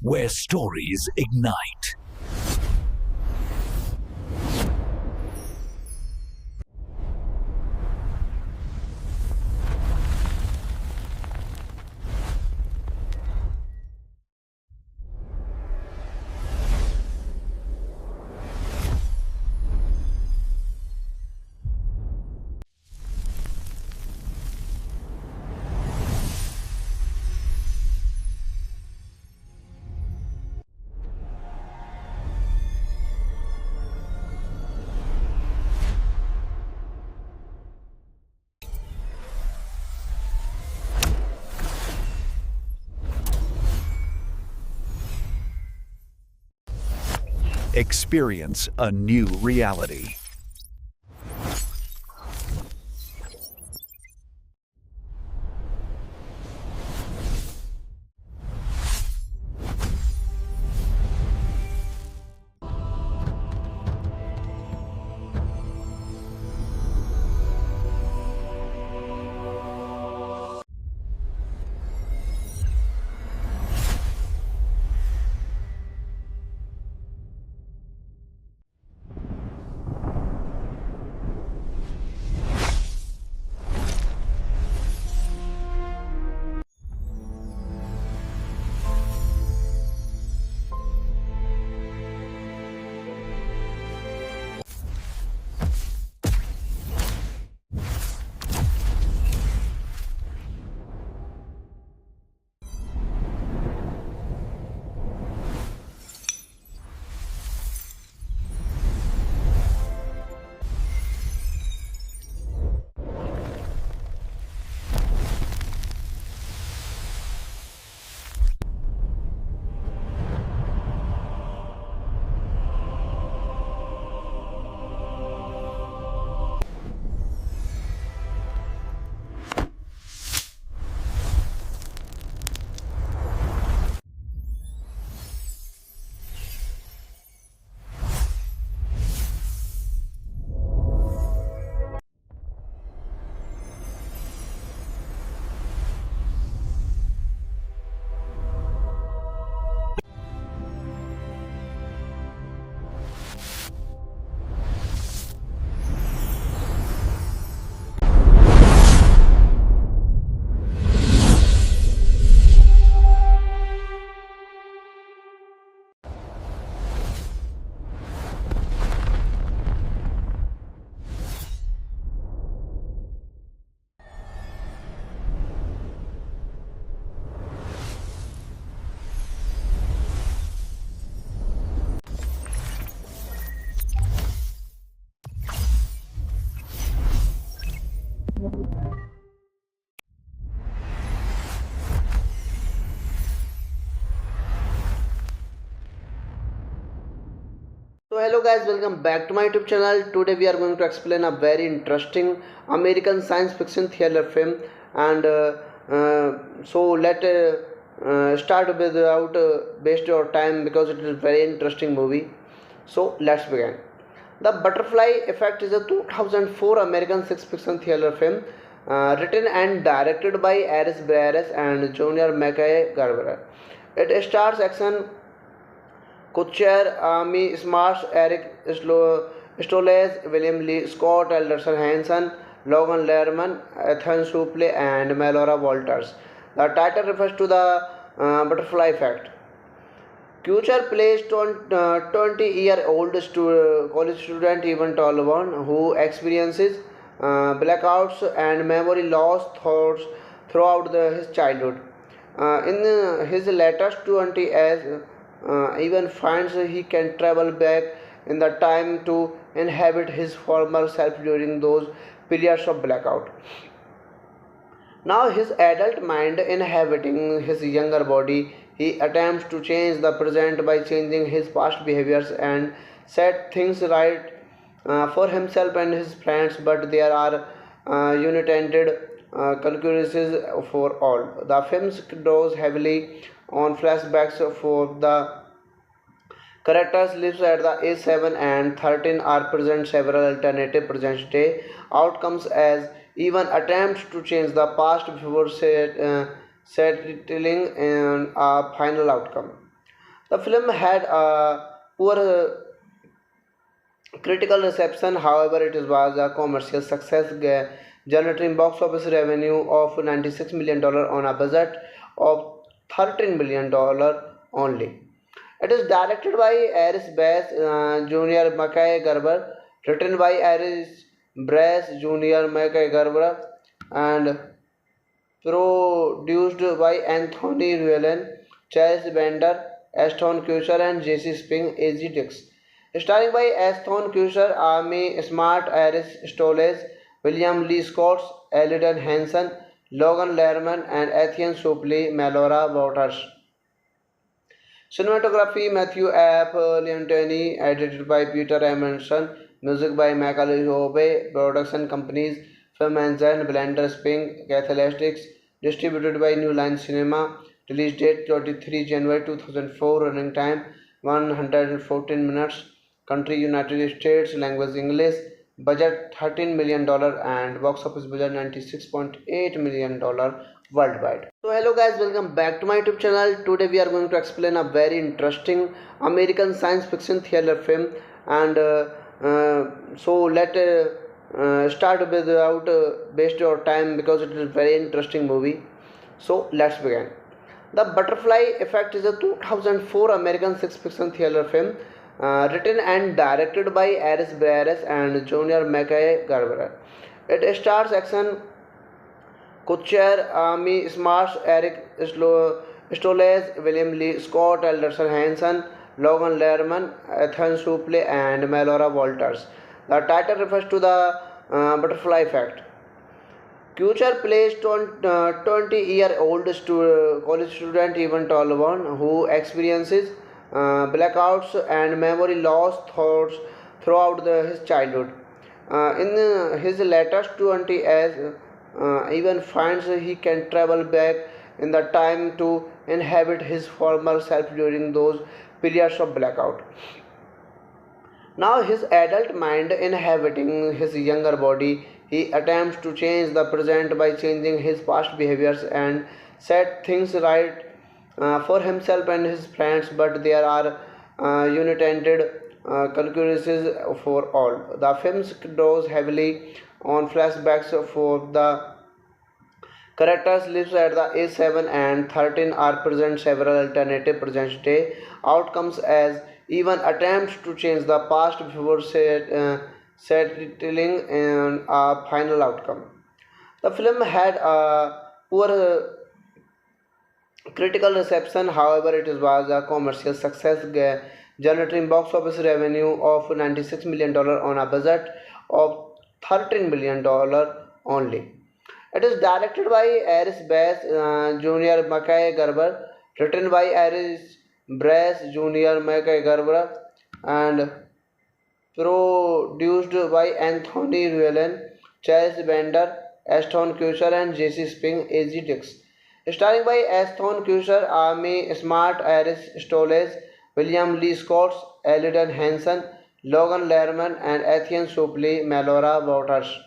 where stories ignite. Experience a new reality. So hello guys, welcome back to my YouTube channel. Today we are going to explain a very interesting American science fiction thriller film, and so let start without waste your time because it is a very interesting movie. So let's begin. The Butterfly Effect is a 2004 American science fiction thriller film written and directed by Aris Barres and Junior Mackay Garber. It stars action Kutcher, Amy Smarts, Eric Stolez, William Lee Scott, Alderson Hanson, Logan Lerman, Ethan Suplee, and Melora Walters. The title refers to the butterfly effect. Kuchar plays 20-year-old college student Evan Tolwan who experiences blackouts and memory loss throughout his childhood. In his latest 20 as even finds he can travel back in the time to inhabit his former self during those periods of blackout. Now, his adult mind inhabiting his younger body, he attempts to change the present by changing his past behaviors and set things right for himself and his friends, but there are unintended consequences for all. The film draws heavily on flashbacks for the characters lives at the A7 and 13 are present several alternative present day outcomes as even attempts to change the past before settling in a final outcome. The film had a poor critical reception, however, it was a commercial success, generating box office revenue of $96 million on a budget of $13 million only. It is directed by Aris Bass Jr. Mackay Garber, written by Aris Bass Jr. Mackay Garber, and produced by Anthony Llewellyn, Charles Bender, Ashton Kutcher, and Jesse Spink as Dix. Starring by Ashton Kutcher, Amy Smart, Iris Stoles, William Lee Scott, Elden Henson, Logan Lerman, and Etienne Suplee, Melora Waters. Cinematography Matthew F. Leontini, edited by Peter Emerson, music by Michael Hobe, production companies Film Engine, Blender Spring, Catholistics, distributed by New Line Cinema, release date 23 January 2004, running time 114 minutes, country United States, language English, budget $13 million and box office budget $96.8 million worldwide. So hello guys, welcome back to my YouTube channel. Today we are going to explain a very interesting American science fiction thriller film, and so let start without waste your time because it is a very interesting movie. So let's begin. The Butterfly Effect is a 2004 American science fiction thriller film written and directed by Aris Bass and Junior Mackay Garber. It stars action Kutcher, Amy Smarts, Eric Stoles, William Lee Scott, Alderson Hanson, Logan Lerman, Ethan Suplee, and Melora Walters. The title refers to the butterfly effect. Kutcher plays 20-year-old college student Evan Tolwan, who experiences blackouts and memory loss throughout his childhood. In his latest 20 as even finds he can travel back in the time to inhabit his former self during those periods of blackout. Now, his adult mind inhabiting his younger body, he attempts to change the present by changing his past behaviors and set things right for himself and his friends, but there are unintended consequences for all. The film draws heavily on flashbacks for the characters lives at the age 7 and 13 are present several alternative present day outcomes as even attempts to change the past before settling in a final outcome. The film had a poor critical reception, however, it was a commercial success, generating box office revenue of $96 million on a budget of $13 million only. It is directed by Aris Bass Jr. Mackay Garber, written by Aris Bass Jr. Mackay Garber, and produced by Anthony Llewellyn, Charles Bender, Ashton Kutcher, and Jesse Spink as Dix. Starring by Ashton Kutcher, Amy Smart, Iris Stoles, William Lee Scott, Elden Henson, Logan Lerman, and Etienne Suplee, Melora Waters.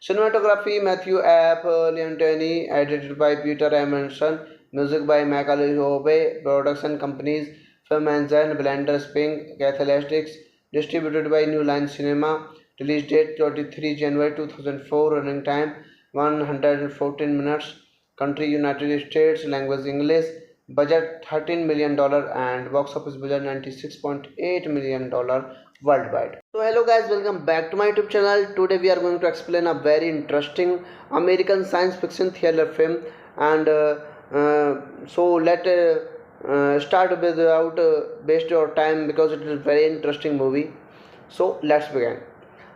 Cinematography Matthew F. Leontini, edited by Peter Emerson, music by Michael Hobe, production companies Film Engine, Blender Spring, Catholistics, distributed by New Line Cinema, release date 23 January 2004, running time 114 minutes, country United States, language English, budget $13 million and box office budget $96.8 million worldwide. So hello guys, welcome back to my YouTube channel. Today we are going to explain a very interesting American science fiction thriller film, and so let start without waste your time because it is a very interesting movie. So let's begin.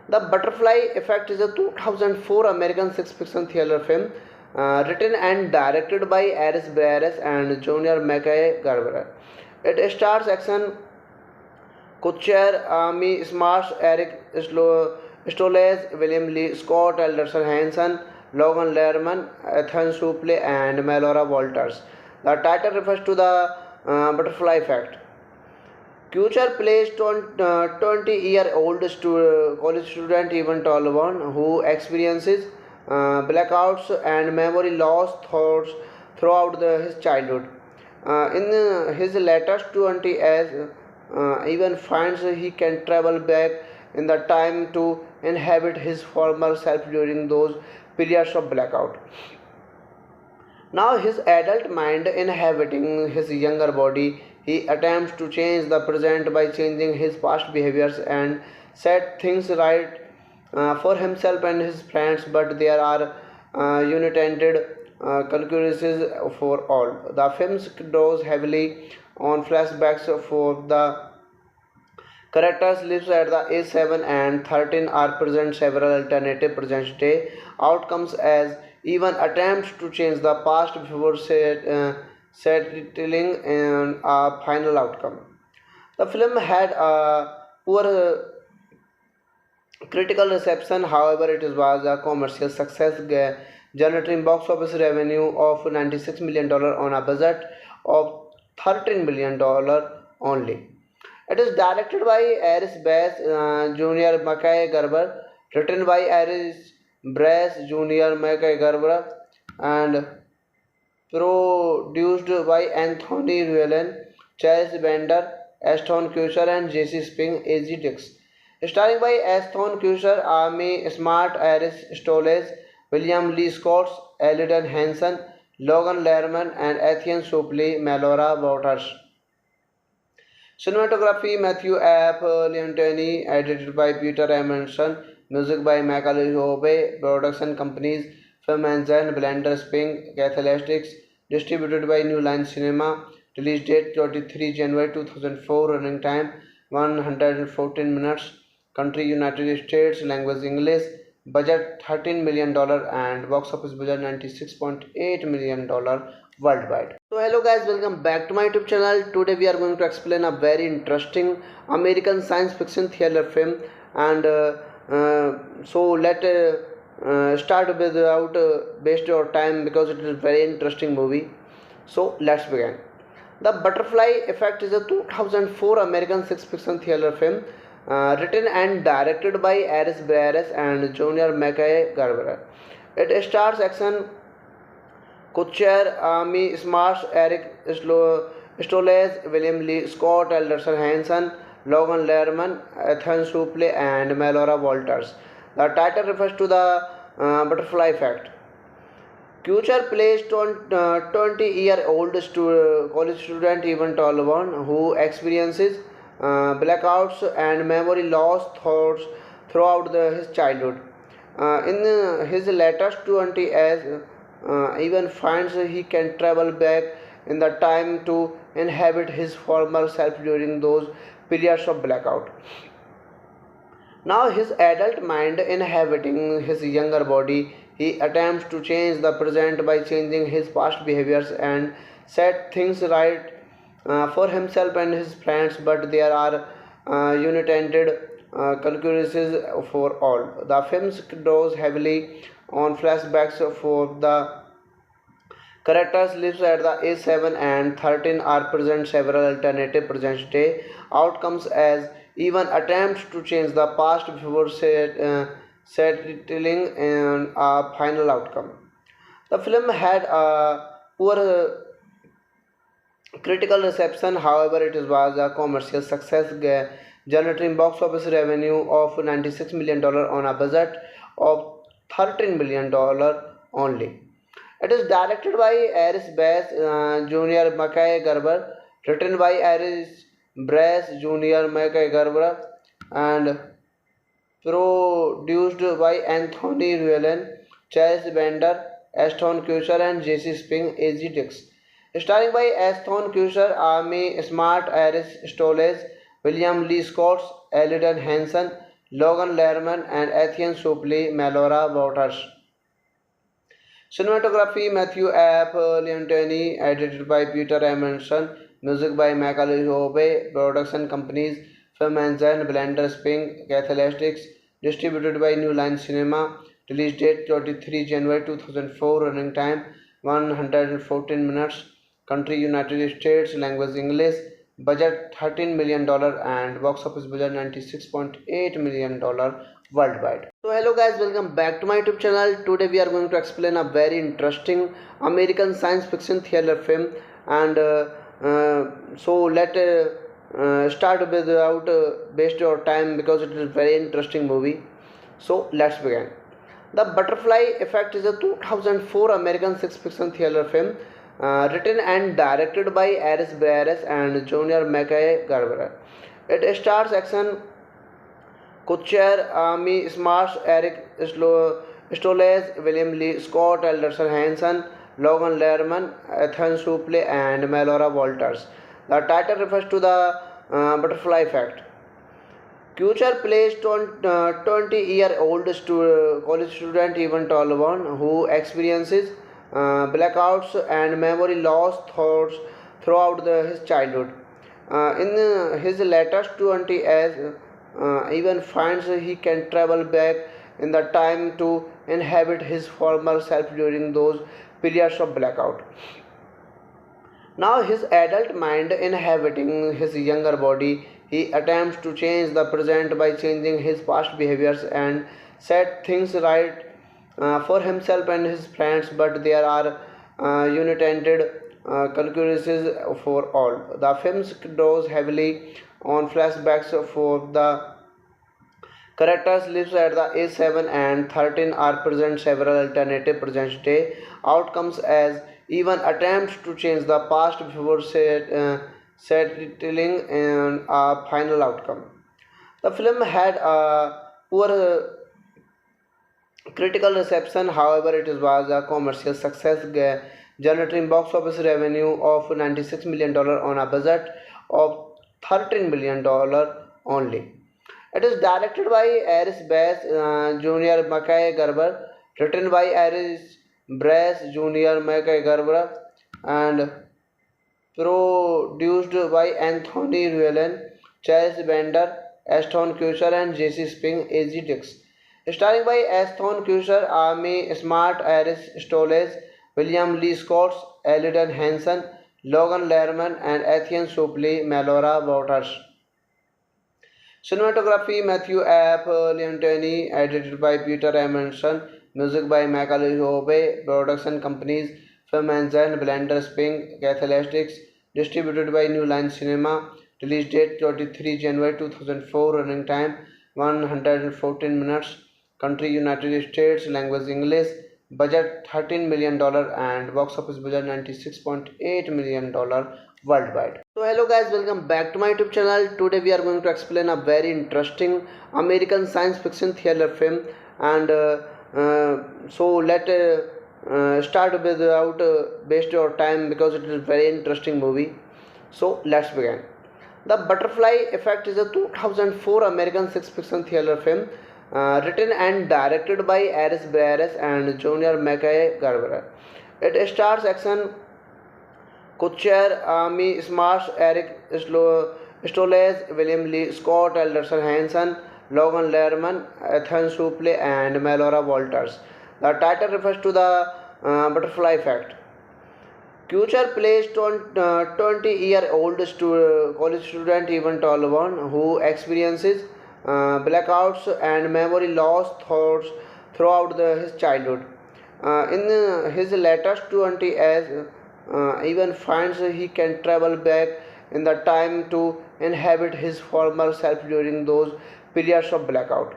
The Butterfly Effect is a 2004 American science fiction thriller film written and directed by Aris Bass and Junior Mackay Garber. It stars action Kutcher, Amy Smarts, Eric Stoles, William Lee Scott, Alderson Hanson, Logan Lerman, Ethan Suplee, and Melora Walters. The title refers to the butterfly effect. Kutcher plays 20-year-old college student Evan Tolwan, who experiences blackouts and memory loss throughout his childhood. In his latest 20 as even finds he can travel back in the time to inhabit his former self during those periods of blackout. Now, his adult mind inhabiting his younger body, he attempts to change the present by changing his past behaviors and set things right for himself and his friends, but there are unintended consequences for all. The film draws heavily on flashbacks for the characters lives at the age 7 and 13 are present several alternative present day outcomes as even attempts to change the past before settling in a final outcome. The film had a poor critical reception, however, it was a commercial success, generating box office revenue of $96 million on a budget of $13 million only. It is directed by Aris Bass Jr. Mackay Garber, written by Aris Bass Jr. Mackay Garber, and produced by Anthony Llewellyn, Charles Bender, Aston Kutcher, and Jesse Spink, A.G. Dix. Starring by Aston Kutcher, Amy Smart, Iris Stoles, William Lee Scott, Eldon Hansen, Logan Lerman, and Etienne Suplee, Melora Waters. Cinematography Matthew F. Leontini, edited by Peter Emerson, music by Michael Hobe, production companies Film Engine, Blender Spring, Catholistics, distributed by New Line Cinema, release date 23 January 2004, running time 114 minutes, country United States, language English, budget $13 million and box office budget $96.8 million worldwide. So hello guys, welcome back to my YouTube channel. Today we are going to explain a very interesting American science fiction thriller film, and so let start without waste your time because it is a very interesting movie. So let's begin. The Butterfly Effect is a 2004 American science fiction thriller film written and directed by Aris Bass and Junior Mackay Garber. It stars action Kutcher, Amy Smart, Eric Stoles, William Lee Scott, Alderson Hanson, Logan Lerman, Ethan Suplee, and Melora Walters. The title refers to the butterfly effect. Kutcher plays 20-year-old college student Evan Tolwan who experiences blackouts and memory loss throughout his childhood. In his latest 20 as even finds he can travel back in the time to inhabit his former self during those periods of blackout. Now, his adult mind inhabiting his younger body, he attempts to change the present by changing his past behaviors and set things right for himself and his friends, but there are unintended consequences for all. The film draws heavily on flashbacks for the characters lives at the age 7 and 13 are present several alternative present day outcomes as even attempts to change the past before settling in a final outcome. The film had a poor critical reception, however, it was a commercial success, generating box office revenue of $96 million on a budget of $13 million only. It is directed by Aris Bass Jr. Mackay Garber, written by Aris Bass Jr. Mackay Garber, and produced by Anthony Llewellyn, Charles Bender, Aston Kutcher, and Jesse Spink, A.G. Dix. Starring by Aston Kutcher, Amy Smart, Iris Stoles, William Lee Scott, Eldon Hansen, Logan Lerman, and Etienne Suplee, Melora Waters. Cinematography Matthew F. Leontini, edited by Peter Emerson, music by Michael Hobe, production companies Film Engine, Blender Spring, Catholistics, distributed by New Line Cinema, release date 23 January 2004, running time 114 minutes, country United States, language English, budget $13 million and box office budget $96.8 million worldwide. So hello guys, welcome back to my YouTube channel. Today we are going to explain a very interesting American science fiction thriller film, and so let start without waste your time because it is a very interesting movie. So let's begin. The Butterfly Effect is a 2004 American science fiction thriller film written and directed by Aris Bayares and Junior Mackay Garber. It stars action Kutcher, Amy Smarts, Eric Stoles, William Lee Scott, Alderson Hanson, Logan Lerman, Ethan Suplee, and Melora Walters. The title refers to the butterfly effect. Kuchar plays 20-year-old college student Ivan Tolvan who experiences blackouts and memory loss throughout his childhood. In his latest 20 as Ivan finds he can travel back in the time to inhabit his former self during those periods of blackout. Now, his adult mind inhabiting his younger body, he attempts to change the present by changing his past behaviors and set things right for himself and his friends, but there are unintended consequences for all. The film draws heavily on flashbacks for the characters lives at the age 7 and 13 are present several alternative present day outcomes as even attempts to change the past before settling in a final outcome. The film had a poor critical reception, however, it was a commercial success, generating box office revenue of $96 million on a budget of $13 million only. It is directed by Aris Bass Jr. Mackay Garber, written by Aris Bass Jr. Mackay Garber, and produced by Anthony Llewellyn, Charles Bender, Aston Kutcher, and J.C. Spring, A.G. Dix. Starring by Aston Kutcher, Amy Smart, Aris Stoles, William Lee Scott, Elden Hanson, Logan Lerman, and Ethan Suplee, Melora Waters. Cinematography Matthew F. Leontini, edited by Peter Emerson, music by Michael Hobe, production companies Film Engine, Blender Spring, Catholistics, distributed by New Line Cinema, release date 23 January 2004, running time 114 minutes, country United States, language English, budget $13 million and box office budget $96.8 million worldwide. So hello guys, welcome back to my YouTube channel. Today we are going to explain a very interesting American science fiction thriller film, and so let start without waste your time because it is a very interesting movie. So let's begin. The Butterfly Effect is a 2004 American science fiction thriller film written and directed by Aris Bayares and Junior Mackay Garber. It stars action Kutcher, Amy Smarts, Eric Stoles, William Lee Scott, Alderson Hanson, Logan Lerman, Ethan Suplee, and Melora Walters. The title refers to the butterfly effect. Kuchar plays 20-year-old college student Ivan Tolvan who experiences blackouts and memory loss throughout his childhood. In his latest 20 as Ivan finds he can travel back in the time to inhabit his former self during those periods of blackout.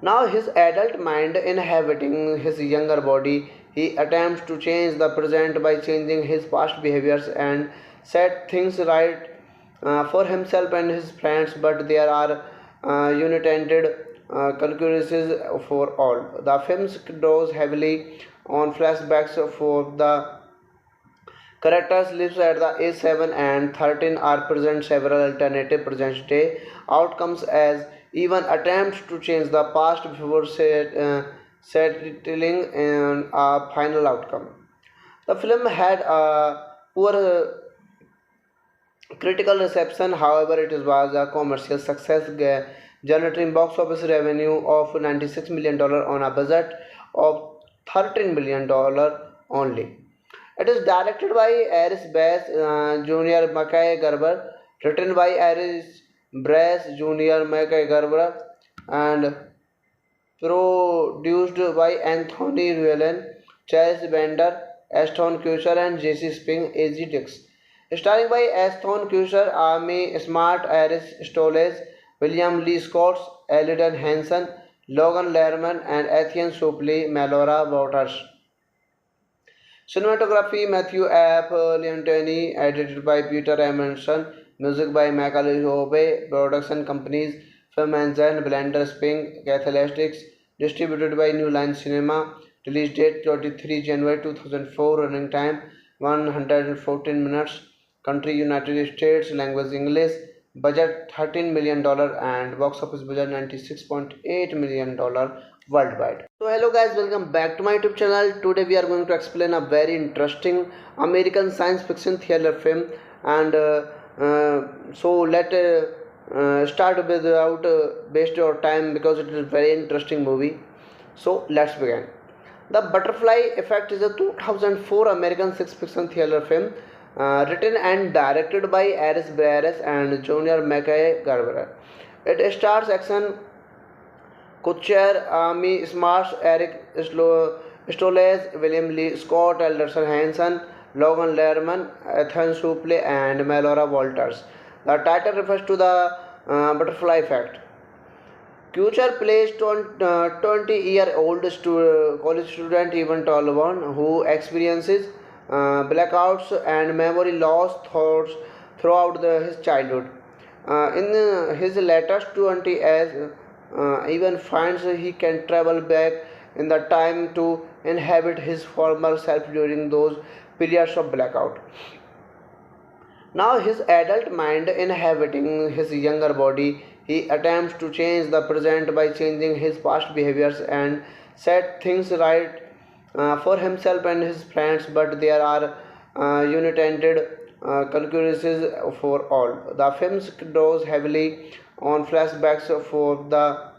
Now, his adult mind inhabiting his younger body, he attempts to change the present by changing his past behaviors and set things right for himself and his friends, but there are unintended consequences for all. The film draws heavily on flashbacks for the characters lives at the age 7 and 13 are present several alternative present day outcomes as even attempts to change the past before settling in a final outcome. The film had a poor critical reception, however, it was a commercial success, generating box office revenue of $96 million on a budget of $13 million only. It is directed by Aris Bass Jr. Mackay Garber, written by Aris Bass Jr. Mackay Garber, and produced by Anthony Llewellyn, Charles Bender, Aston Kutcher, and J.C. Spring, A.G. Dix. Starring by Aston Kutcher, Amy Smart, Iris Stoles, William Lee Scott, Elden Hansen, Logan Lerman, and Etienne Suplee, Melora Waters. Cinematography Matthew F. Leontini, edited by Peter Emerson, music by Michael Hobe, production companies Film Ensign, Blender Spring, Catholistics, distributed by New Line Cinema, release date 23 January 2004, running time 114 minutes, country United States, language English, budget $13 million and box office budget $96.8 million worldwide. So hello guys, welcome back to my YouTube channel. Today we are going to explain a very interesting American science fiction thriller film, and so let start without waste your time because it is a very interesting movie. So let's begin. The Butterfly Effect is a 2004 American science fiction thriller film written and directed by Aris Barres and Junior McKay Garber. It stars action Kutcher, Amy Smarsh, Eric Stoles, William Lee Scott, Alderson Hansen, Logan Lerman, Ethan Suplee, and Melora Walters. The title refers to the butterfly effect. Kutcher plays 20-year-old college student Evan Tolwan, who experiences blackouts and memory loss throughout his childhood. In his latest 20 as even finds he can travel back in the time to inhabit his former self during those periods of blackout. Now, his adult mind inhabiting his younger body, he attempts to change the present by changing his past behaviors and set things right for himself and his friends, but there are unintended consequences for all. The film draws heavily on flashbacks for the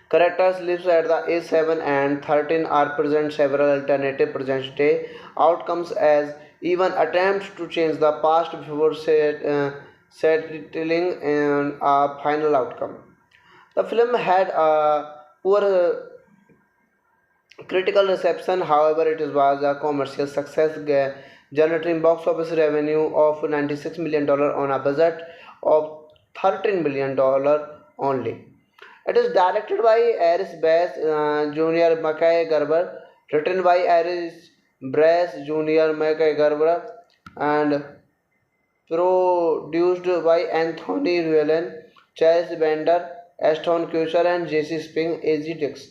characters lives at the A7 and 13 are present several alternative present day outcomes as even attempts to change the past before settling in a final outcome. The film had a poor critical reception, however, it was a commercial success, generating box office revenue of $96 million on a budget of $13 million only. It is directed by Aris Bass Jr. Mackay Garber, written by Aris Bass Jr. Mackay Garber, and produced by Anthony Llewellyn, Charles Bender, Aston Kutcher, and J.C. Spring, A.G. Dix.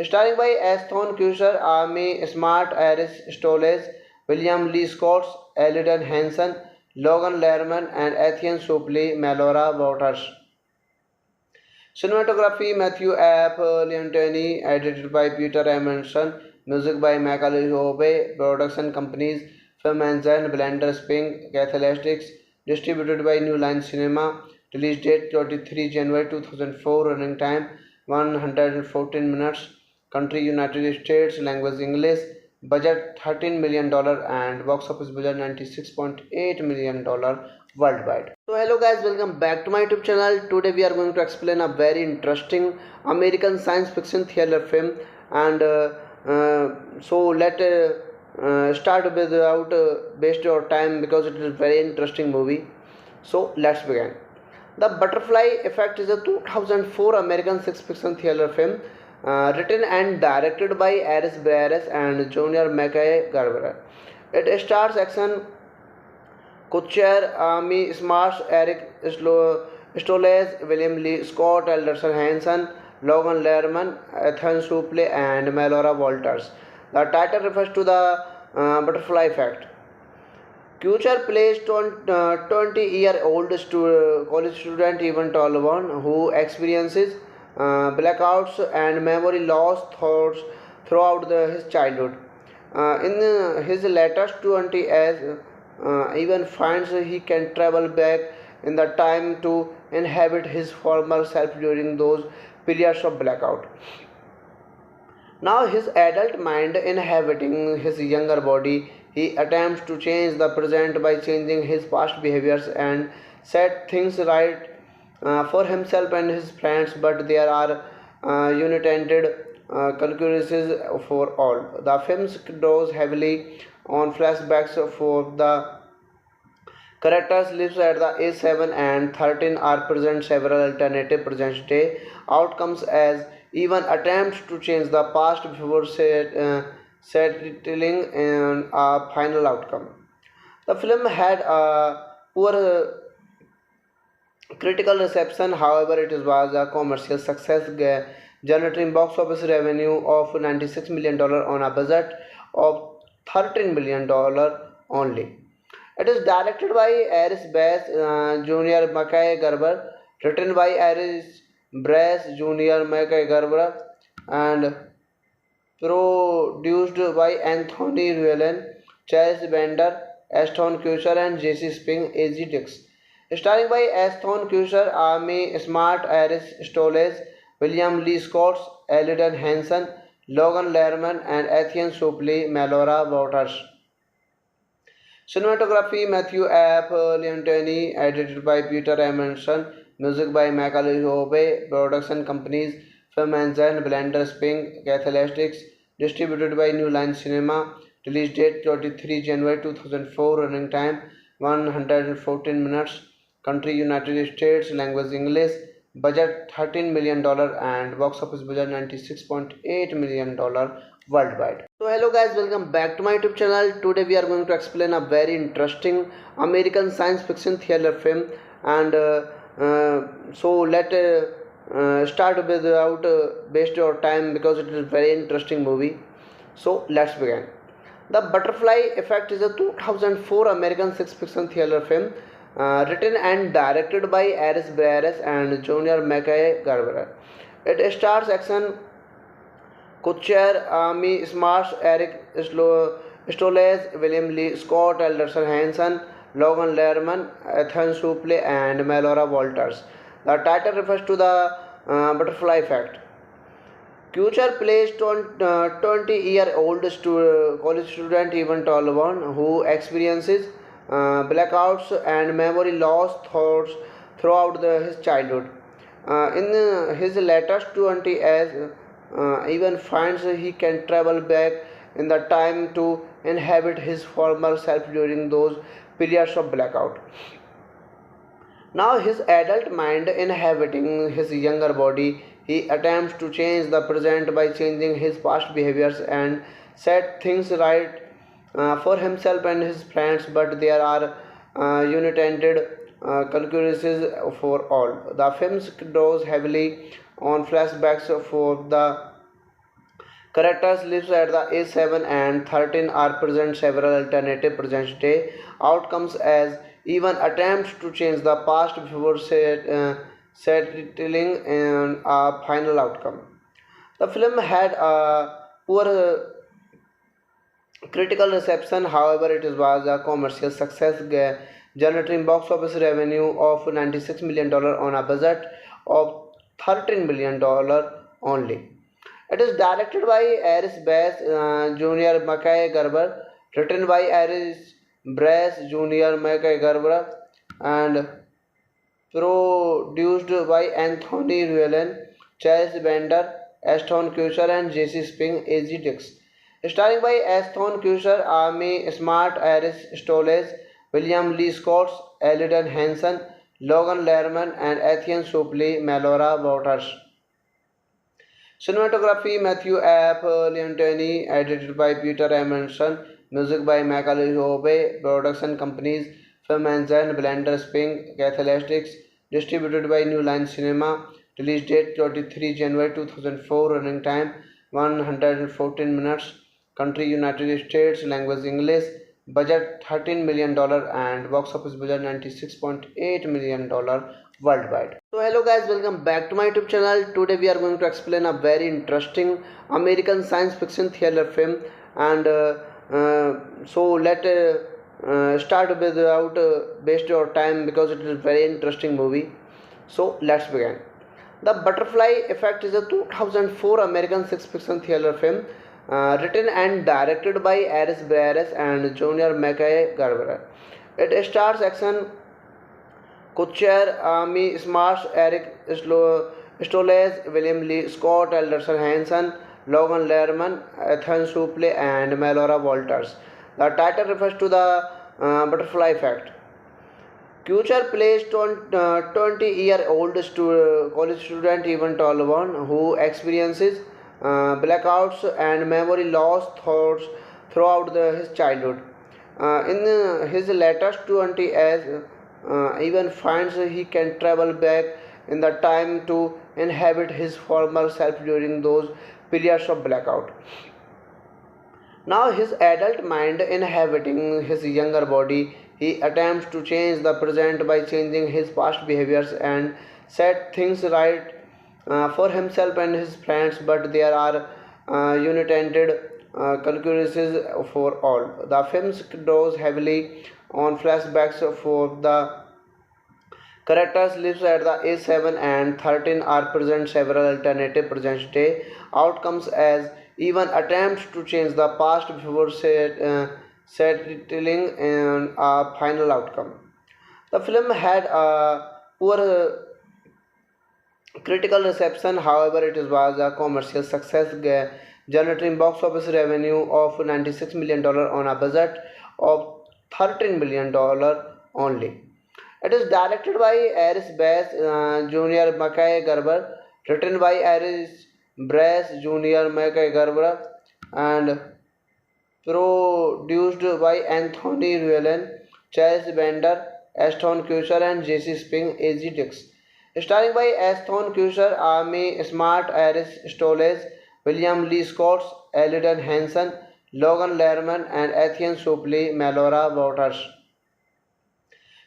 Starring by Aston Kutcher, Amy Smart, Iris Stoles, William Lee Scott, Elden Hansen, Logan Lerman, and Etienne Suplee, Melora Waters. Cinematography Matthew F. Leontini, edited by Peter Emerson, music by Michael Hobe, production companies Film Ensign, Blender Spring, Catholistics, distributed by New Line Cinema, release date 23 January 2004, running time 114 minutes, country United States, language English, budget $13 million and box office budget $96.8 million worldwide. So hello guys, welcome back to my YouTube channel. Today we are going to explain a very interesting American science fiction thriller film, and so let start without waste your time because it is a very interesting movie. So let's begin. The Butterfly Effect is a 2004 American science fiction thriller film written and directed by Aris Barres and Junior McKay Garber. It stars action Kutcher, Amy Smarsh, Eric Stoles, William Lee Scott, Alderson Hansen, Logan Lerman, Ethan Suplee, and Melora Walters. The title refers to the butterfly effect. Kutcher plays 20-year-old college student Evan Tolwan, who experiences blackouts and memory loss throughout his childhood. In his latest 20 as even finds he can travel back in the time to inhabit his former self during those periods of blackout. Now, his adult mind inhabiting his younger body, he attempts to change the present by changing his past behaviors and set things right for himself and his friends, but there are unintended consequences for all. The film draws heavily on flashbacks for the characters lives at the A7 and 13 are present several alternative present day outcomes as even attempts to change the past before settling in a final outcome. The film had a poor critical reception, however, it was a commercial success, generating box office revenue of $96 million on a budget of $13 million only. It is directed by Aris Bass Jr. Mackay Garber, written by Aris Bass Jr. Mackay Garber, and produced by Anthony Llewellyn, Charles Bender, Aston Kutcher, and Jesse Spink, A.G. Dix. Starring by Aston Kutcher, Amy Smart, Iris Stoles, William Lee Scott, Eldon Henson, Logan Lerman, and Etienne Suplee, Melora Waters. Cinematography Matthew F. Leontini, edited by Peter Emerson, music by Michael Hobe, production companies Film Engine, Blender Spring, Cathalystics, distributed by New Line Cinema, release date 23 January 2004, running time 114 minutes, country United States, language English, budget $13 million and box office budget $96.8 million worldwide. So hello guys, welcome back to my YouTube channel. Today we are going to explain a very interesting American science fiction thriller film, and so let start without waste your time because it is a very interesting movie. So let's begin. The Butterfly Effect is a 2004 American science fiction thriller film written and directed by Aris Bass and Junior Mackay Garber. It stars Action Kutcher, Amy Smart, Eric Stoles, William Lee Scott, Alderson Hanson, Logan Lerman, Ethan Suplee, and Melora Walters. The title refers to the butterfly effect. Kutcher plays 20-year-old college student Evan Tolwan, who experiences blackouts and memory loss throughout his childhood. In his latest 20 as even finds he can travel back in the time to inhabit his former self during those periods of blackout. Now, his adult mind inhabiting his younger body, he attempts to change the present by changing his past behaviors and set things right for himself and his friends, but there are unintended consequences for all. The film draws heavily on flashbacks for the characters lives at the A7 and 13 are present several alternative present day outcomes as even attempts to change the past before settling in a final outcome. The film had a poor critical reception, however, it was a commercial success, generating box office revenue of $96 million on a budget of $13 million only. It is directed by Aris Bass Jr. Mackay Garber, written by Aris Bass Jr. Mackay Garber, and produced by Anthony Llewellyn, Charles Bender, Aston Kutcher, and Jesse Spink, A.G. Dix. Starring by Aston Kutcher, Amy Smart, Iris Stoles, William Lee Scott, Eldon Henson, Logan Lerman, and Etienne Suplee, Melora Waters. Cinematography Matthew F. Leontini, edited by Peter Emerson, music by Michael Hobe, production companies Film Engine, Blender Spring, Cathalystics, distributed by New Line Cinema, release date 23 January 2004, running time 114 minutes, country United States, language English, budget $13 million and box office budget $96.8 million worldwide. So hello guys, welcome back to my YouTube channel. Today we are going to explain a very interesting American science fiction thriller film, and so let start without waste your time because it is a very interesting movie. So let's begin. The Butterfly Effect is a 2004 American science fiction thriller film written and directed by Aris Bass and Junior Mackay Garber. It stars Action Kutcher, Amy Smarts, Eric Stoles, William Lee Scott, Alderson Hanson, Logan Lerman, Ethan Suplee, and Melora Walters. The title refers to the butterfly effect. Kuchar plays 20-year-old college student Ivan Tolvan who experiences blackouts and memory loss thoughts throughout his childhood. In his latest 20 as Ivan finds he can travel back in the time to inhabit his former self during those periods of blackout. Now, his adult mind inhabiting his younger body, he attempts to change the present by changing his past behaviors and set things right for himself and his friends, but there are unintended consequences for all. The film draws heavily on flashbacks for the characters lives at the age 7 and 13 are present several alternative present day outcomes as even attempts to change the past before settling in a final outcome. The film had a poor critical reception, however, it was a commercial success, generating box office revenue of $96 million on a budget of $13 million only. It is directed by Aris Bass Jr. Mackay Garber, written by Aris Bass Jr. Mackay Garber, and produced by Anthony Llewellyn, Chase Bender, Aston Kutcher, and Jesse Spink, AG Dix. Starring by Aston Kutcher, Amy Smart, Aris Stoles, William Lee Scott, Elden Hanson, Logan Lerman, and Ethan Suplee, Melora Waters.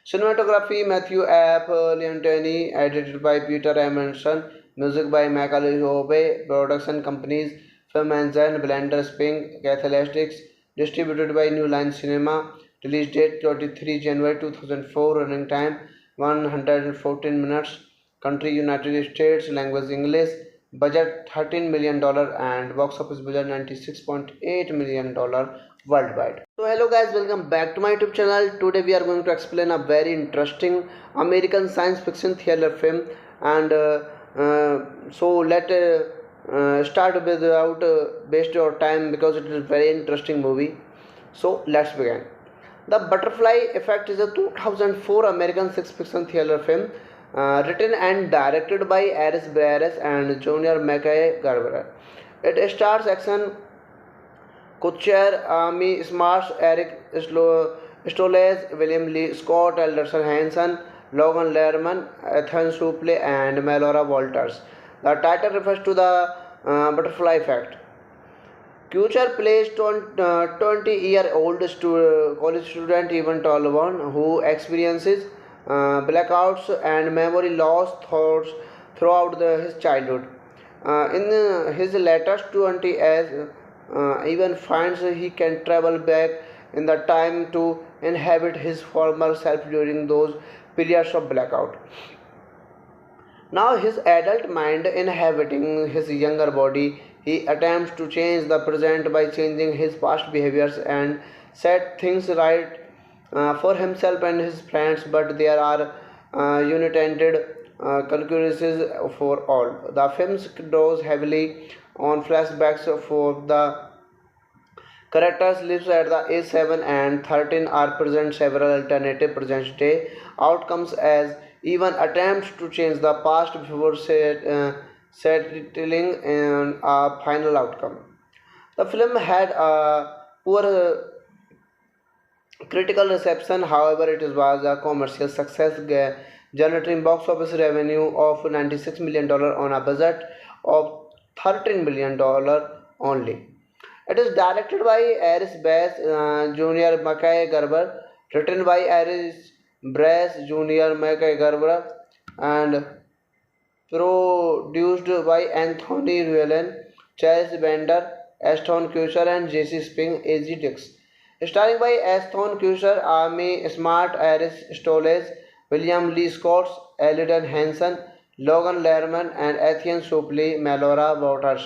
Cinematography Matthew F. Leontini, edited by Peter Emerson, music by Michael Hobe, production companies Film Engine, Blender Spink, Catholistics, distributed by New Line Cinema, release date 23 January 2004, running time 114 minutes, country United States, language English, budget $13 million and box office budget $96.8 million worldwide. So hello guys, welcome back to my YouTube channel. Today we are going to explain a very interesting American science fiction thriller film, and so let start without waste your time because it is a very interesting movie. So let's begin. The Butterfly Effect is a 2004 American science fiction thriller film written and directed by Aris Bass and Junior Mackay Garber. It stars action Kutcher, Amy Smarts, Eric Stoles, William Lee Scott, Alderson Hanson, Logan Lerman, Ethan Suplee, and Melora Walters. The title refers to the butterfly effect. Kuchar plays 20-year-old college student Ivan Tolvan who experiences blackouts and memory loss thoughts throughout his childhood. In his latest 20 as Ivan finds he can travel back in the time to inhabit his former self during those periods of blackout. Now, his adult mind inhabiting his younger body, he attempts to change the present by changing his past behaviors and set things right for himself and his friends, but there are unintended consequences for all. The film draws heavily on flashbacks for the characters lives at the age 7 and 13 are present several alternative present day outcomes as even attempts to change the past before settling in a final outcome. The film had a poor critical reception, however, it was a commercial success, generating box office revenue of $96 million on a budget of $13 million only. It is directed by Aris Bass Jr. Mackay Garber, written by Aris Bass Jr. Mackay Garber, and produced by Anthony Llewellyn, Chase Bender, Aston Kutcher, and Jesse Spink, AG Dix. Starring by Aston Kutcher, Amy Smart, Aris Stoles, William Lee Scott, Elden Hanson, Logan Lerman, and Ethan Suplee, Melora Waters.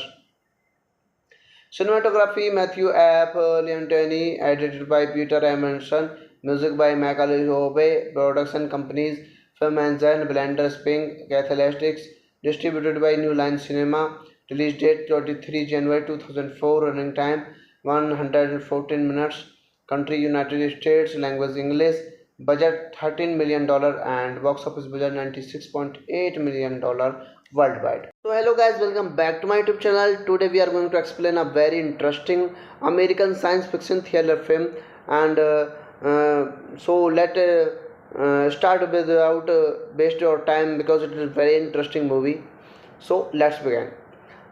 Cinematography Matthew F. Leontini, edited by Peter Emerson, music by Michael Hobe, production companies Film Ensign, Blender Spring, Catholistics, distributed by New Line Cinema. Release date 23 January 2004. Running time 114 minutes. Country United States. Language English. Budget $13 million and box office budget $96.8 million worldwide. So hello guys, welcome back to my YouTube channel. Today we are going to explain a very interesting American science fiction thriller film, and so let start without waste your time because it is a very interesting movie. So let's begin.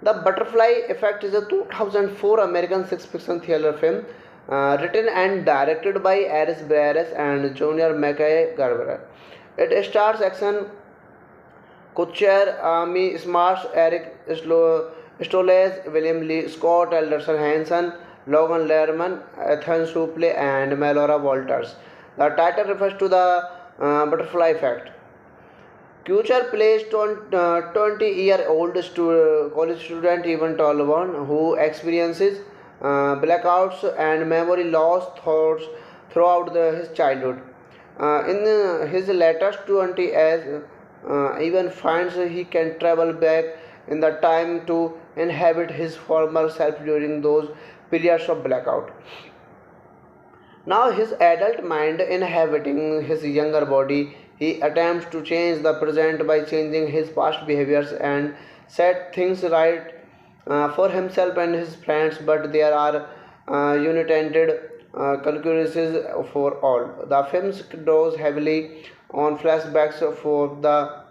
The Butterfly Effect is a 2004 American science fiction thriller film written and directed by Aris Barres and Junior Mackay Garber. It stars action Kutcher, Amy Smarts, Eric Stoles, William Lee Scott, Alderson Hanson, Logan Lerman, Ethan Suplee, and Melora Walters. The title refers to the butterfly effect. Kutcher plays 20-year-old college student Evan Tolwan who experiences blackouts and memory loss throughout his childhood. In his latest 20 as even finds he can travel back in the time to inhabit his former self during those periods of blackout. Now, his adult mind inhabiting his younger body, he attempts to change the present by changing his past behaviors and set things right for himself and his friends, but there are unintended consequences for all. The film draws heavily on flashbacks for the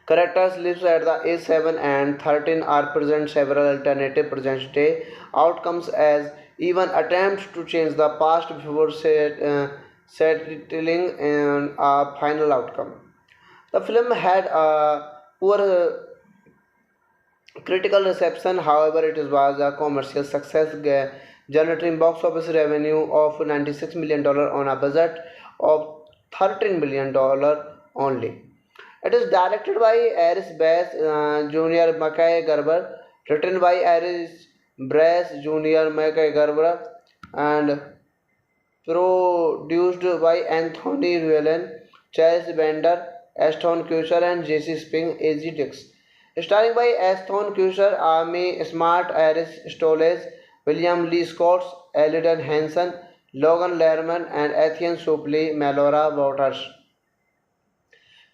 characters lives at the A7 and 13 are present several alternative present day outcomes as even attempts to change the past before settling in a final outcome. The film had a poor critical reception, however, it was a commercial success, generating box office revenue of $96 million on a budget of $13 million only. It is directed by Aris Bass Jr. Mackay Garber, written by Aris Brass Jr. Mackay Garber, and produced by Anthony Llewellyn, Chase Bender, Ashton Kutcher, and Jesse Spring, A.G. Dix. Starring by Ashton Kutcher, Amy Smart, Aris Stoles, William Lee Scott, Eldon Hanson, Logan Lerman, and Ethan Suplee, Melora Waters.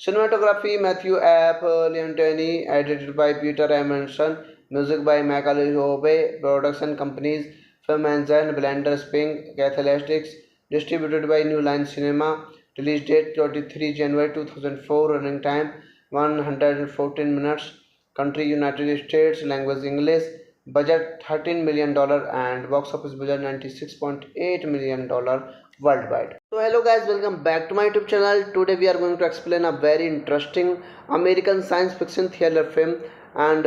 Cinematography Matthew F. Leontini, edited by Peter Emerson, music by Michael Hobe, production companies Film Ensign, Blender Spring, Catholistics, distributed by New Line Cinema, release date 23 January 2004, running time 114 minutes, country United States, language English, budget $13 million and box office budget $96.8 million worldwide. So hello guys, welcome back to my YouTube channel. Today we are going to explain a very interesting American science fiction thriller film, and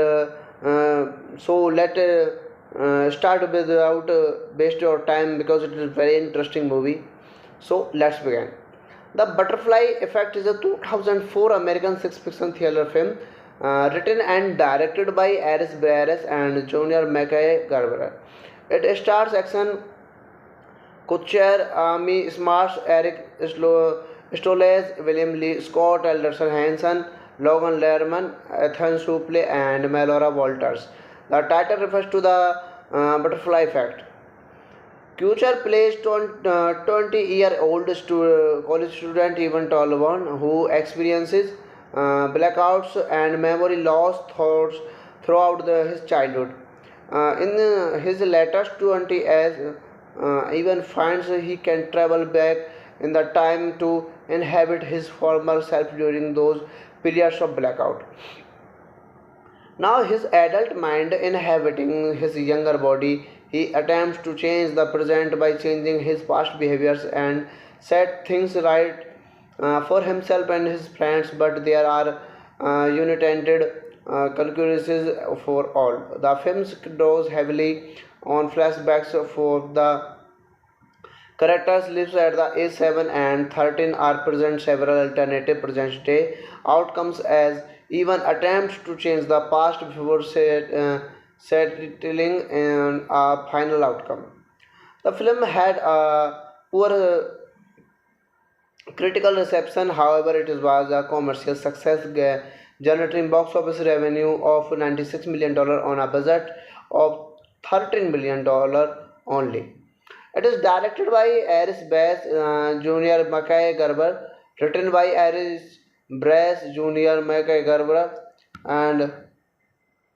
so let start without waste your time because it is a very interesting movie. So let's begin. The Butterfly Effect is a 2004 American science fiction thriller film written and directed by Aris Barres and Junior Mackay Garber. It stars action Kutcher, Amy Smarts, Eric Stoles, William Lee Scott, Alderson Hanson, Logan Lerman, Ethan Suplee, and Melora Walters. The title refers to the butterfly effect. Kutcher plays 20-year-old college student Evan Tolwan who experiences blackouts and memory loss throughout his childhood. In his latest 20 as even finds he can travel back in the time to inhabit his former self during those periods of blackout. Now, his adult mind inhabiting his younger body, he attempts to change the present by changing his past behaviors and set things right for himself and his friends, but there are unintended consequences for all. The film draws heavily on flashbacks for the characters lives at the A7 and 13 are present several alternative present day outcomes as even attempts to change the past before settling in a final outcome. The film had a poor critical reception. However, it was a commercial success, generating box office revenue of $96 million on a budget of $13 million only. It is directed by Aris Bass Jr. Mackay Garber, written by Aris Bass Jr. Mackay Garber, and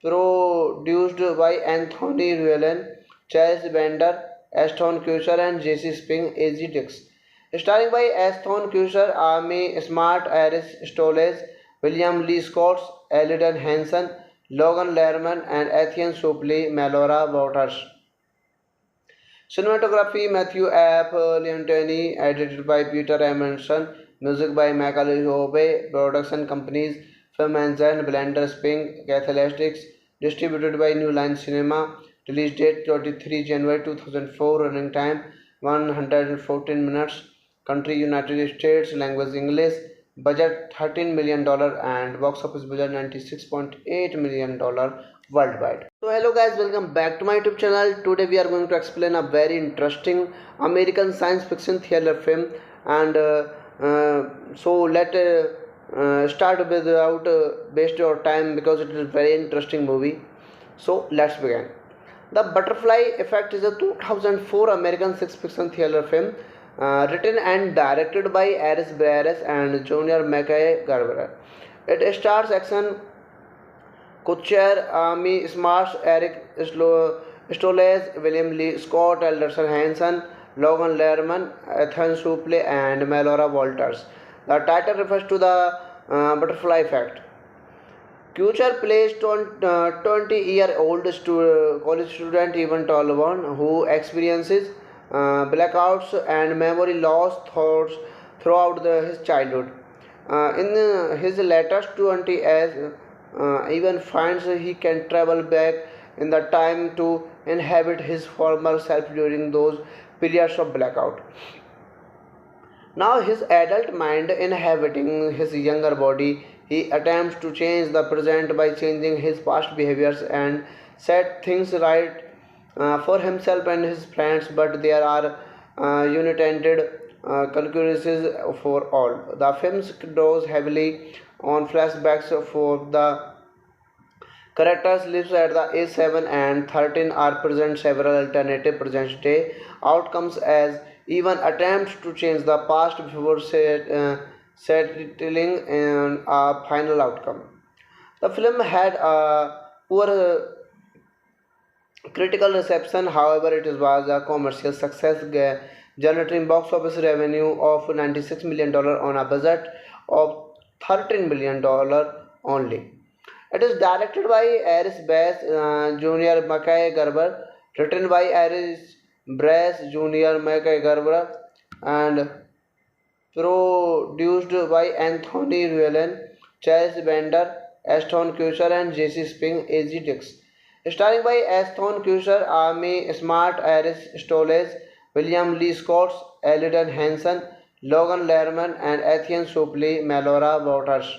produced by Anthony Llewellyn, Chase Bender, Aston Kutcher, and Jesse Spink as Dix. Starring by Aston Kutcher, Amy Smart, Iris Stoles, William Lee Scott, Elden Hansen, Logan Lerman, and Etienne Suplee, Melora Waters. Cinematography Matthew F. Leontini, edited by Peter Emerson, music by Michael Hobe, production companies Film Engine, Blender Spring, Catholistics, distributed by New Line Cinema, release date 23 January 2004, running time 114 minutes, country United States, language English, budget $13 million and box office budget $96.8 million worldwide. So hello guys, welcome back to my YouTube channel. Today we are going to explain a very interesting American science fiction thriller film, and so let start without waste your time because it is a very interesting movie. So let's begin. The Butterfly Effect is a 2004 American science fiction thriller film written and directed by Aris Bass and Junior Mackay Garber. It stars action Kutcher, Amy Smarts, Eric Stoles, William Lee Scott, Alderson Hansen, Logan Lerman, Ethan Suplee, and Melora Walters. The title refers to the butterfly effect. Kutcher plays 20-year-old college student Evan Tolwan, who experiences blackouts and memory loss throughout his childhood. In his latest 20s, even finds he can travel back in the time to inhabit his former self during those periods of blackout. Now, his adult mind inhabiting his younger body, he attempts to change the present by changing his past behaviors and set things right for himself and his friends, but there are unintended consequences for all. The film draws heavily on flashbacks for the characters lives at the age 7 and 13 are present several alternative present day outcomes as even attempts to change the past before settling in a final outcome. The film had a poor critical reception. However, it was a commercial success, generating box office revenue of $96 million on a budget of $13 million only. It is directed by Aris Bass Jr. Mackay Garber, written by Aris Bass Jr. Mackay Garber, and produced by Anthony Llewellyn, Chase Bender, Aston Kutcher, and Jesse Spink as Dix. Starring by Aston Kutcher, Amy Smart, Iris Stoles, William Lee Scott, Elden Hansen, Logan Lerman, and Etienne Suplee, Melora Waters.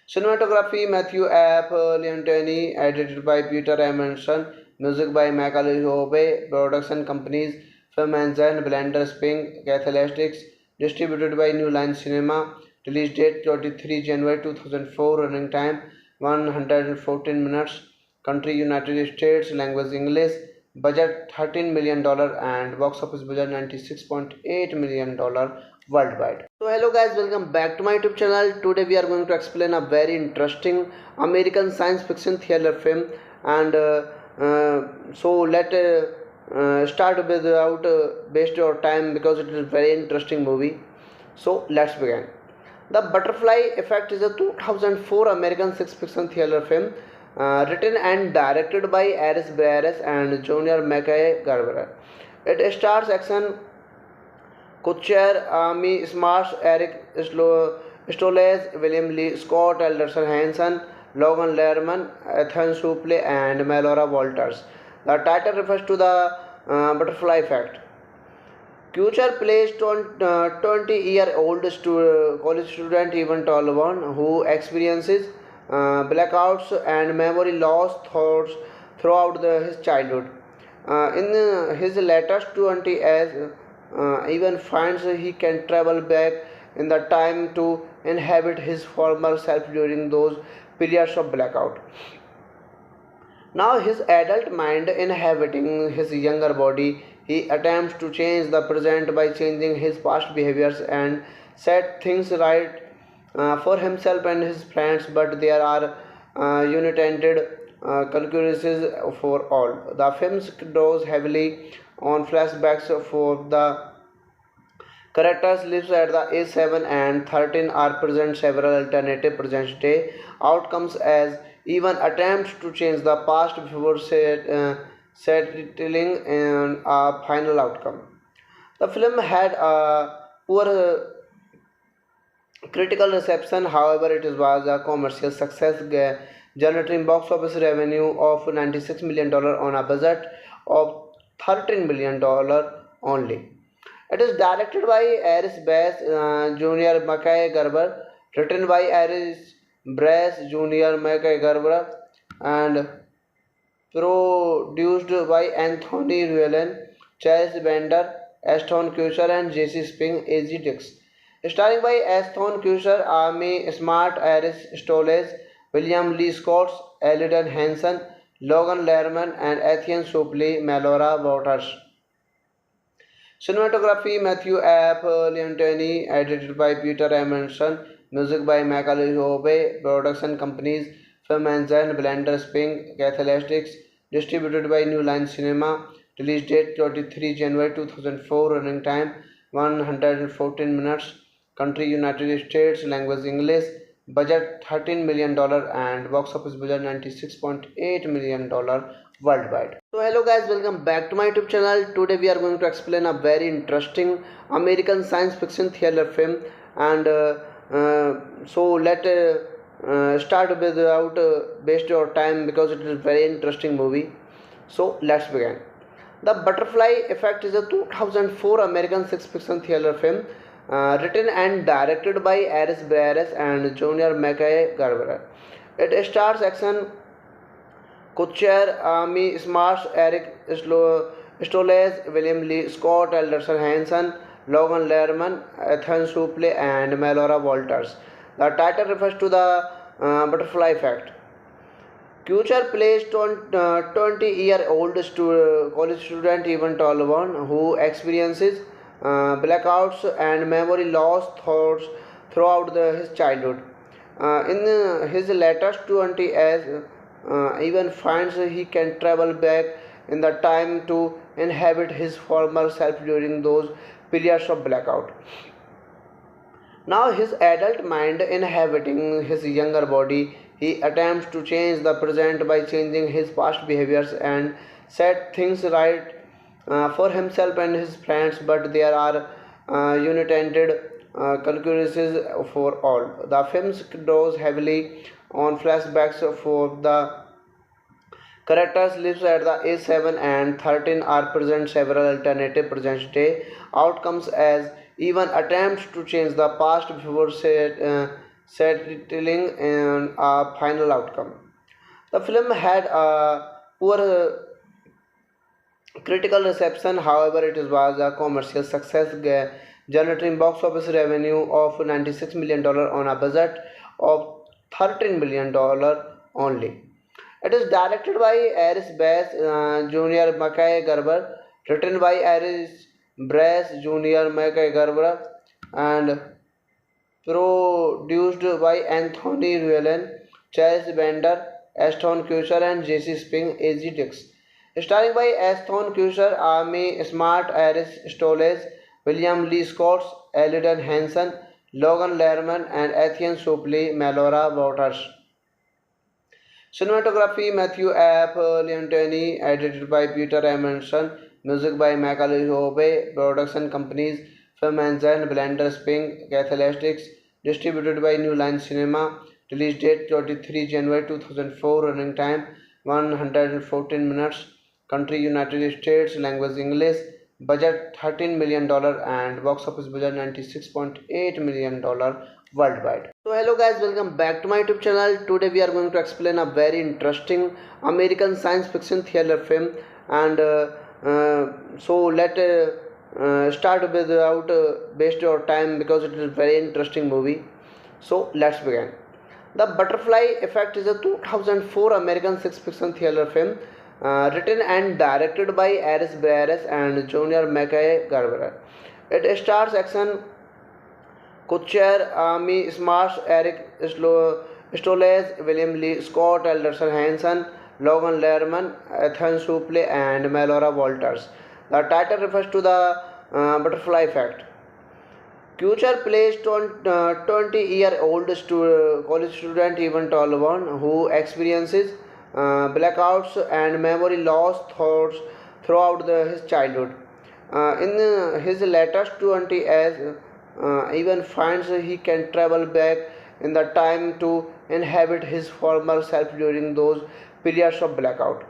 Cinematography Matthew F. Leontini, edited by Peter Emerson, music by Michael Hobe, production companies Film Engine, Blender Spring, Catholistics, distributed by New Line Cinema, release date 23 January 2004, running time 114 minutes, country United States, language English, budget $13 million and box office budget $96.8 million worldwide. So hello guys, welcome back to my YouTube channel. Today we are going to explain a very interesting American science fiction thriller film, and so let start without waste your time because it is a very interesting movie. So let's begin. The Butterfly Effect is a 2004 American science fiction thriller film written and directed by Aris Bass and Junior Mackay Garber. It stars action Kutcher, Amy Smarts, Eric Stoles, William Lee Scott, Alderson Hansen, Logan Lerman, Ethan Suplee, and Melora Walters. The title refers to the butterfly effect. Kutcher plays 20-year-old college student Evan Tolwan, who experiences blackouts and memory loss throughout his childhood. In his latest 20s, even finds he can travel back in the time to inhabit his former self during those periods of blackout. Now, his adult mind inhabiting his younger body, he attempts to change the present by changing his past behaviors and set things right for himself and his friends, but there are unintended consequences for all. The film draws heavily on flashbacks for the characters lives at the A7 and 13 are present several alternative present day outcomes as even attempts to change the past before settling in a final outcome. The film had a poor critical reception, however, it was a commercial success, generating box office revenue of $96 million on a budget of $13 million only. It is directed by Aris Bass Jr. Mackay Garber, written by Aris Bass Jr. Mackay Garber, and produced by Anthony Llewellyn, Charles Bender, Aston Kutcher, and Jesse Spink, AG Dix. Starring by Aston Kutcher, Amy Smart, Iris Stoles, William Lee Scott, Eldon Hansen, Logan Lerman, and Etienne Suplee, Melora Waters. Cinematography Matthew F. Leontini, edited by Peter Emerson, music by Michael Hobe, production companies Film Engine, Blender Spink, Cathalestics, distributed by New Line Cinema, release date 23 January 2004, running time 114 minutes, country United States, language English, budget $13 million and box office budget $96.8 million worldwide. So hello guys, welcome back to my YouTube channel. Today we are going to explain a very interesting American science fiction thriller film, and so let start without waste your time because it is a very interesting movie. So let's begin. The Butterfly Effect is a 2004 American science fiction thriller film written and directed by Aris Bass and Junior Mackay Garber. It stars action Kutcher, Amy Smart, Eric Stoles, William Lee Scott, Alderson Hansen, Logan Lerman, Ethan Suplee, and Melora Walters. The title refers to the butterfly effect. Kutcher plays 20-year-old college student Evan Tolwan, who experiences blackouts and memory loss throughout his childhood. In his latest 20 as even finds he can travel back in the time to inhabit his former self during those periods of blackout. Now, his adult mind inhabiting his younger body, he attempts to change the present by changing his past behaviors and set things right for himself and his friends, but there are unintended consequences for all. The film draws heavily on flashbacks for the characters lives at the A7 and 13 are present several alternative present day outcomes as even attempts to change the past before settling in a final outcome. The film had a poor critical reception, however, it was a commercial success, generating box office revenue of $96 million on a budget of $13 million only. It is directed by Aris Bass Jr. Mackay Garber, written by Aris Bass Jr. Mackay Garber, and produced by Anthony Llewellyn, Charles Bender, Aston Kutcher, and Jesse Spink, AG Dix. Starring by Aston Kutcher, Amy Smart, Iris Stoles, William Lee Scott, Eldon Hansen, Logan Lerman, and Etienne Suplee, Melora Waters. Cinematography Matthew F. Leontini, edited by Peter Emerson, music by Michael Hobe, production companies Film Engine, Blender Spink, Cathalestics, distributed by New Line Cinema, release date 23 January 2004, running time 114 minutes, country United States, language English, budget $13 million and box office budget $96.8 million worldwide. So hello guys, welcome back to my YouTube channel. Today we are going to explain a very interesting American science fiction thriller film, and so let start without waste your time because it is very interesting movie. So let's begin. The Butterfly Effect is a 2004 American science fiction thriller film written and directed by Aris Barres and Junior Mackay Garber. It stars action Kutcher, Amy Smarts, Eric Stoles, William Lee Scott, Alderson Hanson, Logan Lerman, Ethan Suplee, and Melora Walters. The title refers to the butterfly effect. Kuchar plays 20-year-old college student Ivan Tolvan who experiences blackouts and memory loss thoughts throughout his childhood. In his latest 20 as Ivan finds he can travel back in the time to inhabit his former self during those periods of blackout.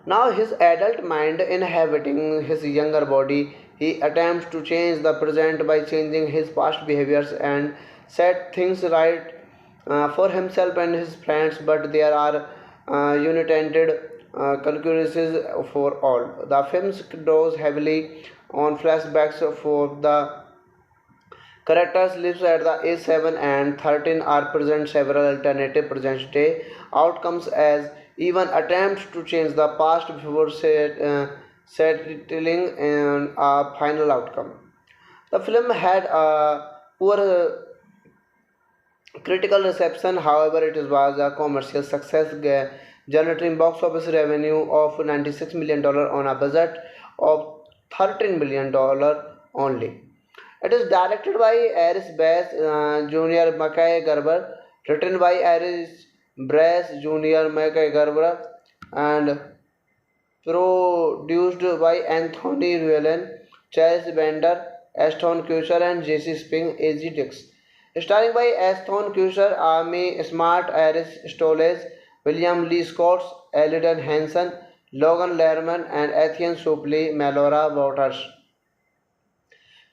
Now, his adult mind inhabiting his younger body, he attempts to change the present by changing his past behaviors and set things right for himself and his friends, but there are unintended consequences for all. The film draws heavily on flashbacks for the characters lives at the age 7 and 13 are present several alternative present day outcomes as even attempts to change the past before settling in a final outcome. The film had a poor critical reception, however, it was a commercial success, generating box office revenue of $96 million on a budget of $13 million only. It is directed by Aris Bass Jr. Mackay Garber, written by Aris Brass Jr. Mackay Garber, and produced by Anthony Llewellyn, Charles Bender, Aston Kutcher, and J.C. Spring, A.G. Dix. Starring by Aston Kutcher, Amy Smart, Aris Stoles, William Lee Scott, Eldon Henson, Logan Lerman, and Ethan Suplee, Melora Waters.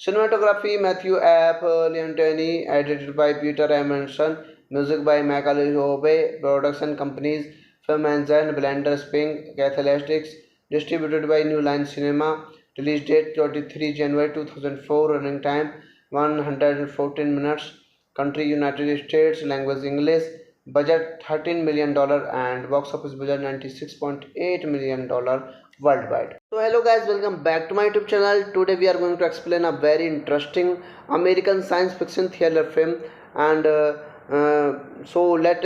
Cinematography Matthew F. Leontini, edited by Peter Emerson, music by Michael Hobe, production companies Film Engine, Blender Spring, Catholistics, distributed by New Line Cinema, release date 23 January 2004, running time 114 minutes, country United States, language English, budget $13 million and box office budget $96.8 million worldwide. So hello guys, welcome back to my YouTube channel. Today we are going to explain a very interesting American science fiction thriller film, and so let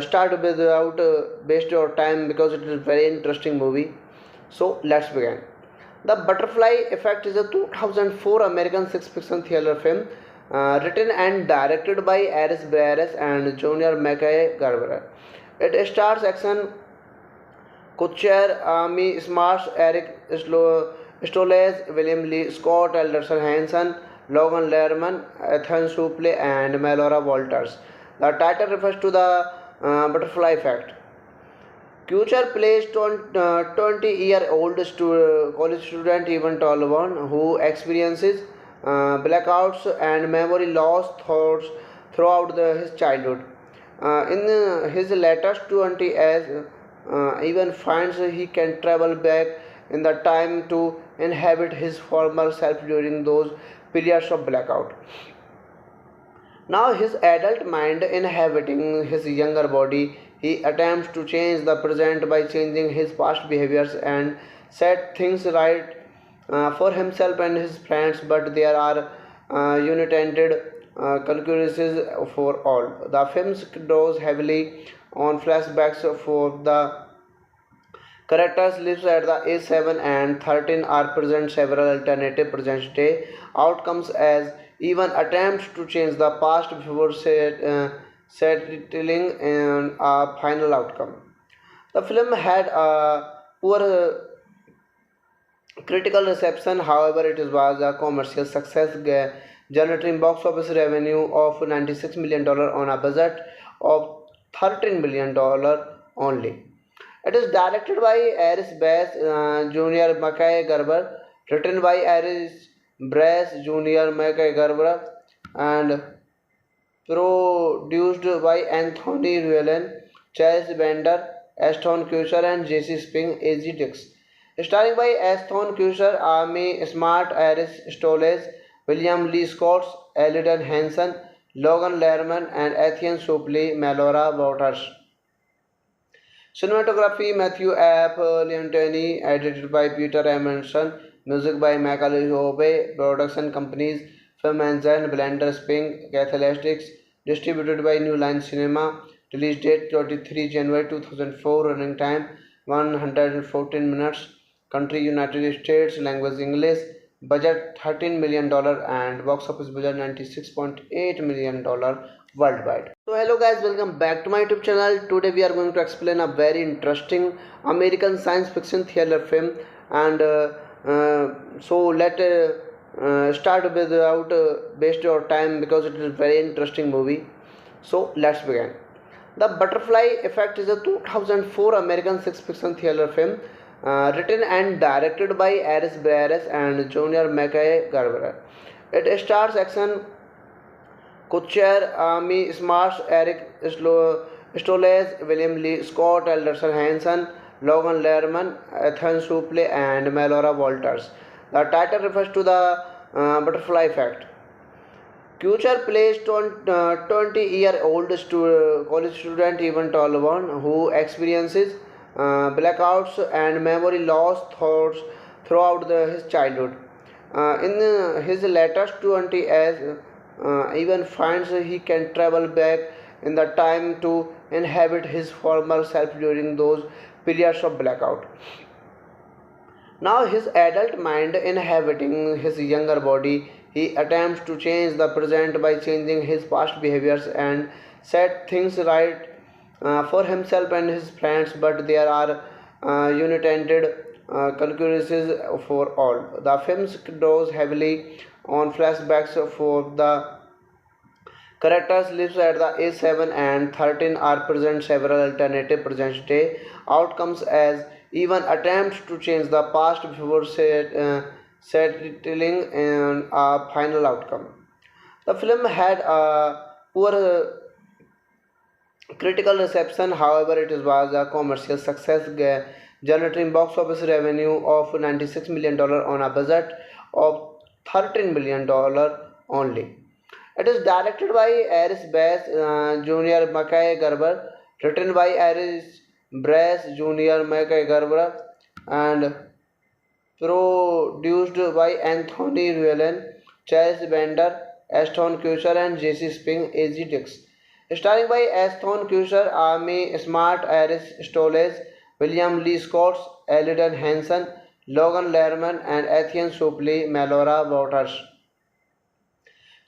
start without waste your time because it is very interesting movie. So let's begin. The Butterfly Effect is a 2004 American science fiction thriller film written and directed by Aris Barres and Junior Mackay Garber. It stars action Kutcher, Amy Smarts, Eric Stoles, William Lee Scott, Alderson Hanson, Logan Lerman, Ethan Suplee, and Melora Walters. The title refers to the butterfly effect. Kuchar plays 20-year-old college student Ivan Tolvan who experiences blackouts and memory loss thoughts throughout his childhood. In his latest 20 as Ivan finds he can travel back in the time to inhabit his former self during those periods of blackout. Now, his adult mind inhabiting his younger body, he attempts to change the present by changing his past behaviors and set things right for himself and his friends, but there are unintended consequences for all. The film draws heavily on flashbacks for the characters lives at the age 7 and 13 are present several alternative present day outcomes as even attempts to change the past before settling in a final outcome. The film had a poor critical reception, however, it was a commercial success, generating box office revenue of $96 million on a budget of $13 million only. It is directed by Aris Bass Jr. Mackay Garber, written by Aris Brass Jr. Mackay Garber, and produced by Anthony Llewellyn, Charles Bender, Aston Kutcher, and J.C. Spring, A.G. Dix. Starring by Aston Kutcher, Amy Smart, Iris Stoles, William Lee Scott, Elden Hansen, Logan Lerman, and Etienne Suplee, Melora Waters. Cinematography Matthew F. Leontini, edited by Peter Emerson, music by Michael Hobe, production companies Film Engine, Blender Spring, Catholistics, distributed by New Line Cinema, release date 23 January 2004, running time 114 minutes, country United States, language English, budget $13 million and box office budget $96.8 million worldwide. So hello guys, welcome back to my YouTube channel. Today we are going to explain a very interesting American science fiction thriller film, and so let start without waste your time because it is a very interesting movie. So let's begin. The Butterfly Effect is a 2004 American science fiction thriller film written and directed by Aris Barres and Junior McKay Garber. It stars action Kutcher, Amy Smarts, Eric Stoles, William Lee Scott, Alderson Hansen, Logan Lerman, Ethan Suplee, and Melora Walters. The title refers to the butterfly effect. Kutcher plays 20-year-old college student Evan Tolwan who experiences blackouts and memory loss throughout his childhood. In his latest 20 as even finds he can travel back in the time to inhabit his former self during those periods of blackout. Now, his adult mind inhabiting his younger body, he attempts to change the present by changing his past behaviors and set things right for himself and his friends, but there are unintended consequences for all. The film draws heavily on flashbacks for the characters lives at the A7 and 13 are present several alternative present day outcomes as even attempts to change the past before settling in a final outcome. The film had a poor critical reception, however, it was a commercial success, generating box office revenue of $96 million on a budget of $13 million only. It is directed by Aris Bass Jr. Mackay Garber, written by Aris Bass Jr. Mackay Garber, and produced by Anthony Llewellyn, Chase Bender, Aston Kutcher, and Jesse Spring, AG Dix. Starring by Aston Kutcher, Amy Smart, Iris Stoles, William Lee Scott, Elden Hansen, Logan Lerman, and Etienne Suplee, Melora Waters.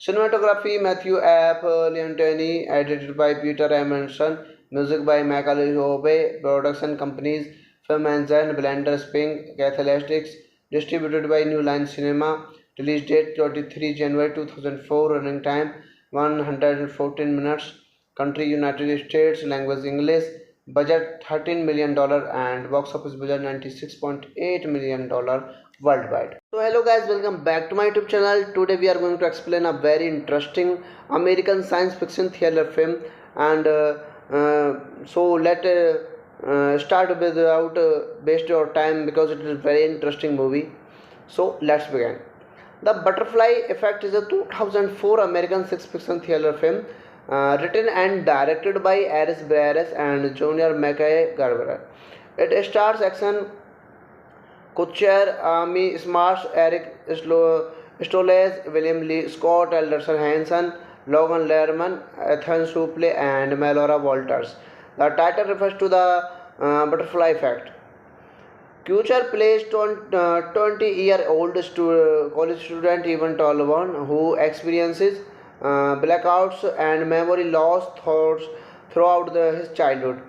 Cinematography Matthew F. Leontini, edited by Peter Emerson, music by Michael Hobe, production companies Film Engine, Blender Spring, Catholistics, distributed by New Line Cinema, release date 23 January 2004, running time 114 minutes, country United States, language English, budget $13 million and box office budget $96.8 million worldwide. So hello guys, welcome back to my YouTube channel. Today we are going to explain a very interesting American science fiction thriller film, and so let start without waste your time because it is a very interesting movie. So let's begin. The Butterfly Effect is a 2004 American science fiction thriller film written and directed by Aris Barres and Junior McKay Garber. It stars action Kutcher, Amy Smarts, Eric Stoles, William Lee Scott, Alderson Hansen, Logan Lerman, Ethan Suplee, and Melora Walters. The title refers to the butterfly effect. Kutcher plays 20-year-old college student Evan Tolwan who experiences blackouts and memory loss throughout his childhood.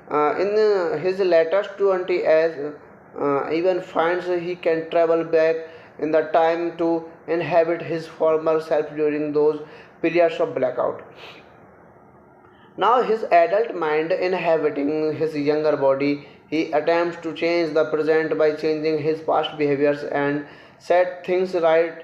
In his latest 20 as even finds he can travel back in the time to inhabit his former self during those periods of blackout. Now, his adult mind inhabiting his younger body, he attempts to change the present by changing his past behaviors and set things right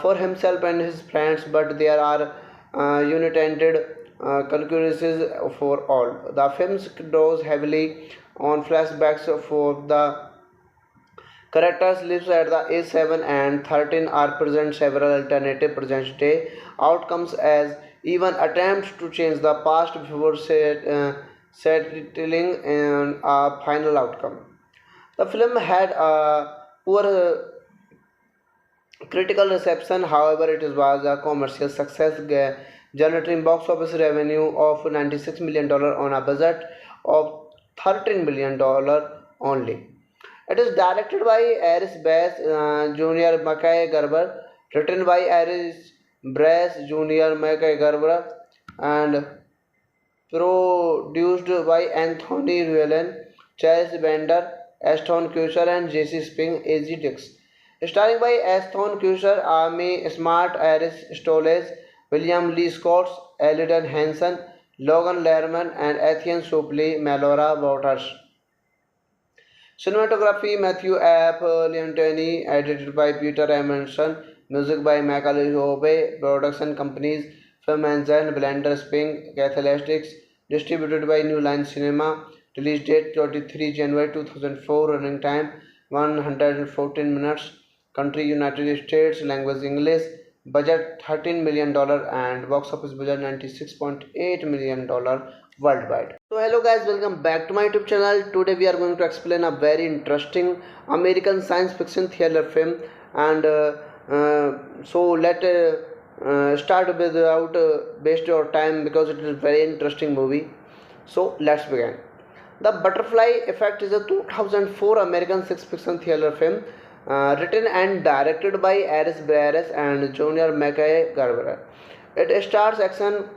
for himself and his friends, but there are unintended consequences for all. The film draws heavily on flashbacks for the Characters lives at the A7 and 13 are present several alternative present day outcomes as even attempts to change the past before settling in a final outcome. The film had a poor critical reception, however, it was a commercial success, generating box office revenue of $96 million on a budget of $13 million only. It is directed by Aris Bass Jr. Mackay Garber, written by Aris Bass Jr. Mackay Garber, and produced by Anthony Llewellyn, Charles Bender, Aston Kutcher, and Jesse Spink, A.G. Dix. Starring by Aston Kutcher, Amy Smart, Iris Stoles, William Lee Scott, Eldon Henson, Logan Lerman, and Etienne Suplee, Melora Waters. Cinematography Matthew F. Leontini, edited by Peter Emerson, music by Michael Hobe, production companies Film Engine, Blender Spring, Cathalestics, distributed by New Line Cinema, release date 23 January 2004, running time 114 minutes, country United States, language English, budget $13 million and box office budget $96.8 million worldwide. So hello guys, welcome back to my YouTube channel. Today we are going to explain a very interesting American science fiction thriller film, and so let start without waste your time because it is a very interesting movie. So let's begin. The Butterfly Effect is a 2004 American science fiction thriller film written and directed by Aris Bass and Junior Mackay Garber. It stars Action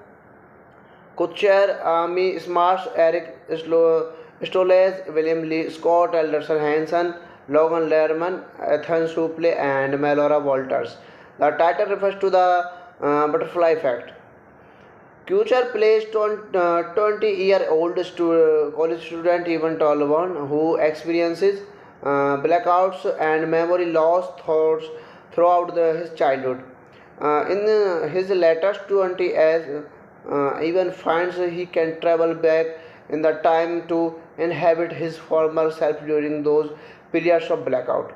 Kutcher, Amy Smart, Eric Stoles, William Lee Scott, Alderson Hanson, Logan Lerman, Ethan Suplee, and Melora Walters. The title refers to the butterfly effect. Kutcher plays 20-year-old college student Evan Tolwan, who experiences blackouts and memory loss throughout his childhood. In his latest 20s, even finds he can travel back in the time to inhabit his former self during those periods of blackout.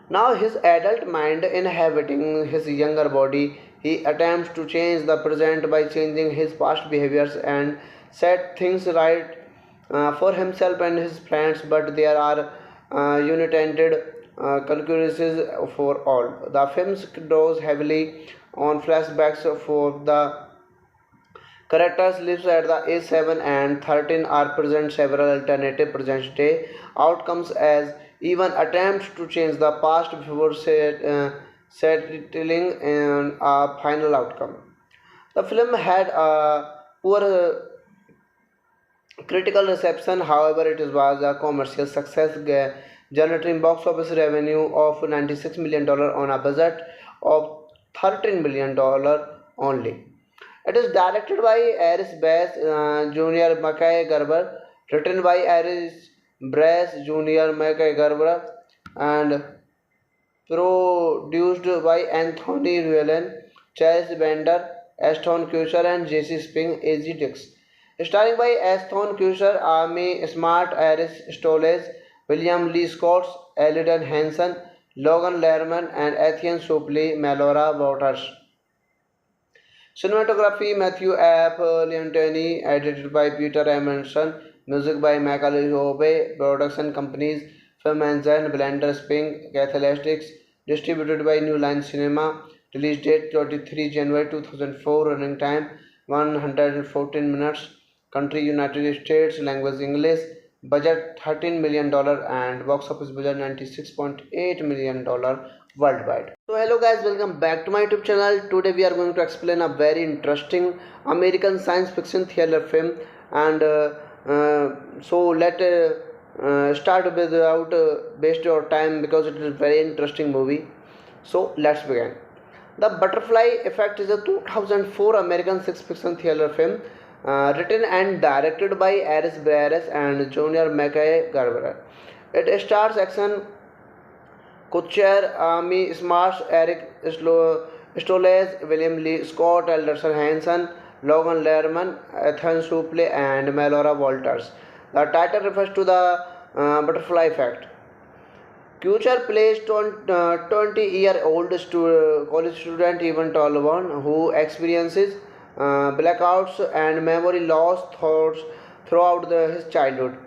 Now, his adult mind inhabiting his younger body, he attempts to change the present by changing his past behaviors and set things right for himself and his friends, but there are unintended consequences for all. The film draws heavily on flashbacks for the characters lives at the A7 and 13 are present several alternative present day outcomes as even attempts to change the past before settling in a final outcome. The film had a poor critical reception, however, it was a commercial success, generating box office revenue of $96 million on a budget of $13 million only. It is directed by Aris Bass Jr. Mackay Garber, written by Aris Bass Jr. Mackay Garber, and produced by Anthony Llewellyn, Charles Bender, Aston Kutcher, and Jesse Spink, A.G. Dix. Starring by Aston Kutcher, Amy Smart, Iris Stoles, William Lee Scott, Eldon Henson, Logan Lerman, and Etienne Suplee, Melora Waters. Cinematography Matthew F. Leontini, edited by Peter Emerson, music by Michael Hobe, production companies Film Engine, Blender Spring, Cathalestics, distributed by New Line Cinema, release date 23 January 2004, running time 114 minutes, country United States, language English, budget $13 million and box office budget $96.8 million worldwide. So hello guys, welcome back to my YouTube channel. Today we are going to explain a very interesting American science fiction thriller film, and so let start without waste your time because it is a very interesting movie. So let's begin. The Butterfly Effect is a 2004 American science fiction thriller film written and directed by Aris Bass and Junior Mackay Garber. It stars Action Kutcher, Amy Smart, Eric Stoles, William Lee Scott, Alderson Hanson, Logan Lerman, Ethan Suplee, and Melora Walters. The title refers to the butterfly effect. Kuchar plays 20-year-old college student Ivan Tolwan who experiences blackouts and memory loss thoughts throughout his childhood.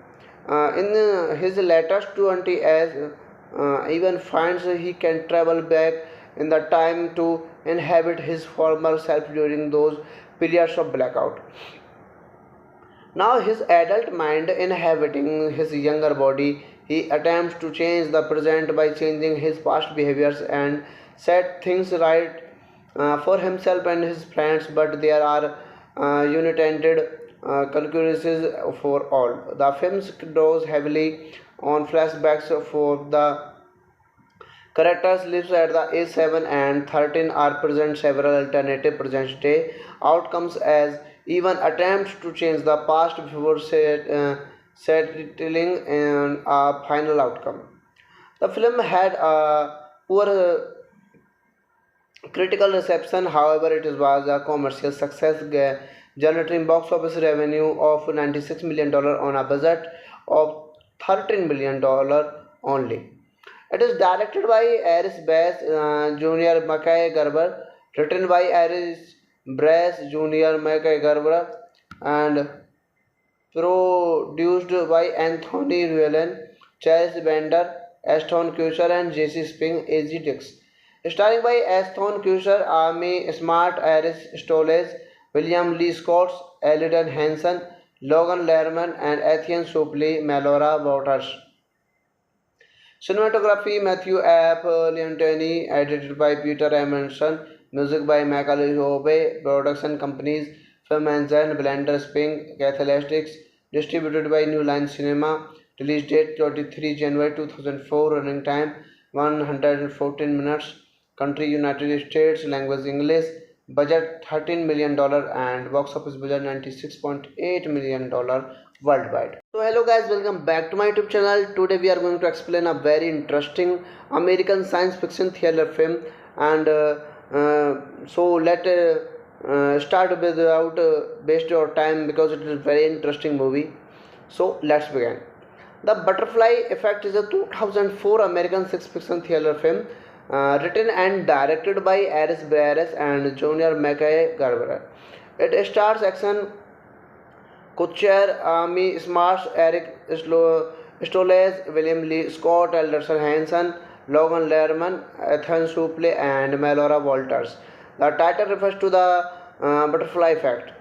In his latest 20 as Ivan finds he can travel back in the time to inhabit his former self during those periods of blackout. Now, his adult mind inhabiting his younger body, he attempts to change the present by changing his past behaviors and set things right for himself and his friends, but there are unintended consequences for all. The film draws heavily on flashbacks for the characters lives at the A7 and 13 are present several alternative present day outcomes as even attempts to change the past before settling in a final outcome. The film had a poor critical reception, however, it was a commercial success, generating box office revenue of $96 million on a budget of $13 million only. It is directed by Aris Bass Jr. Mackay Garber, written by Aris Bass Jr. Mackay Garber, and produced by Anthony Llewellyn, Charles Bender, Ashton Kutcher, and Jesse Spink, AG Dix. Starring by Ashton Kutcher, Amy Smart, Aris Stoles, William Lee Scott, Elden Hansen, Logan Lerman, and Etienne Suplee, Melora Waters. Cinematography Matthew F. Leontini, edited by Peter Emerson, music by Michael Hobe, production companies Film Engine, Blender Spring, Catholistics, distributed by New Line Cinema, release date 23 January 2004, running time 114 minutes, country United States, language English, budget $13 million and box office budget $96.8 million worldwide. So hello guys, welcome back to my YouTube channel. Today we are going to explain a very interesting American science fiction thriller film, and so let start without waste your time because it is a very interesting movie. So let's begin. The Butterfly Effect is a 2004 American science fiction thriller film written and directed by Aris Bass and Junior Mackay Garber. It stars action Kutcher, Amy Smarts, Eric Stoles, William Lee Scott, Alderson Hanson, Logan Lerman, Ethan Suplee, and Melora Walters. The title refers to the butterfly effect.